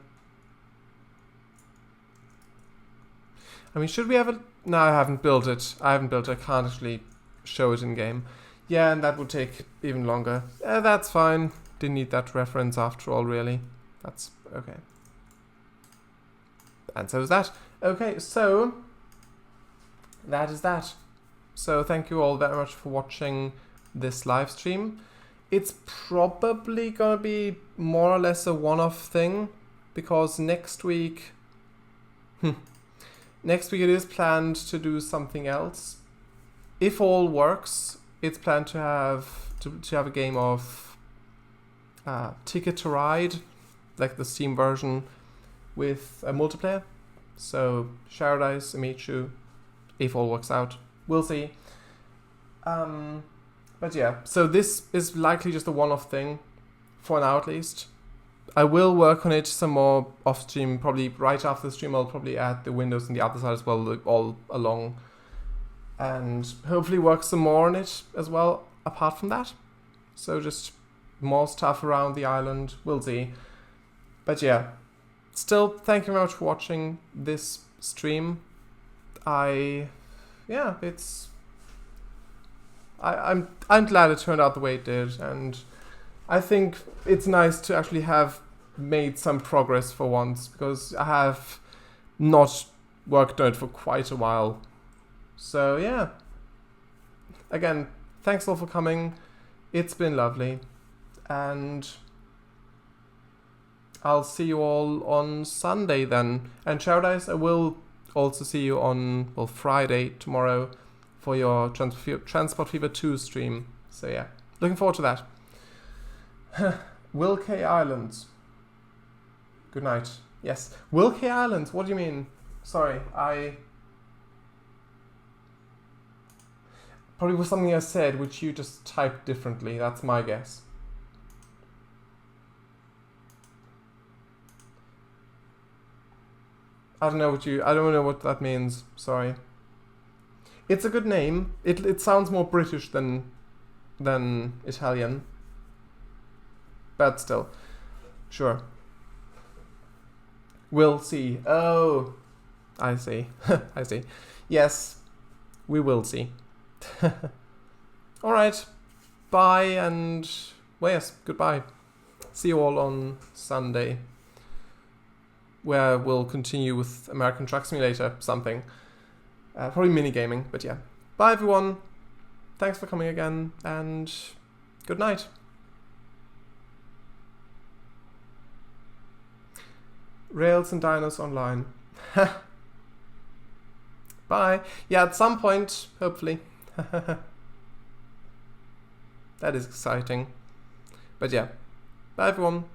I mean, should we have it? No, I haven't built it. I can't actually show it in game. Yeah, and that would take even longer. That's fine. Didn't need that reference after all, really. That's okay. And so is that. Okay, so that is that. So thank you all very much for watching this live stream. It's probably gonna be more or less a one-off thing because next week it is planned to do something else. If all works, it's planned to have a game of Ticket to Ride, like the Steam version, with a multiplayer. So Paradise, Amichu, if all works out, we'll see. But yeah, so this is likely just a one-off thing, for now at least. I will work on it some more off stream, probably right after the stream. I'll probably add the windows on the other side as well, all along, and hopefully work some more on it as well apart from that. So just more stuff around the island, we'll see. But yeah, still thank you very much for watching this stream. I'm glad it turned out the way it did, and I think it's nice to actually have made some progress for once, because I have not worked on it for quite a while. So yeah, again, thanks all for coming. It's been lovely, and I'll see you all on Sunday then. And Paradise, I will also see you on, well, Friday, tomorrow, for your Transport Fever 2 stream. So yeah, looking forward to that. Wilkay Islands. Good night. Yes, Wilkay Islands, what do you mean? Sorry, probably was something I said which you just typed differently, that's my guess. I don't know what that means, sorry. It's a good name. It sounds more British than Italian. But still. Sure. We'll see. Oh, I see. I see. Yes, we will see. Alright. Bye and, well, yes, goodbye. See you all on Sunday, where we'll continue with American Truck Simulator, something. Probably mini-gaming, but yeah. Bye everyone. Thanks for coming again, and good night. Rails and Dinos Online. Bye. Yeah, at some point, hopefully. That is exciting. But yeah, bye everyone.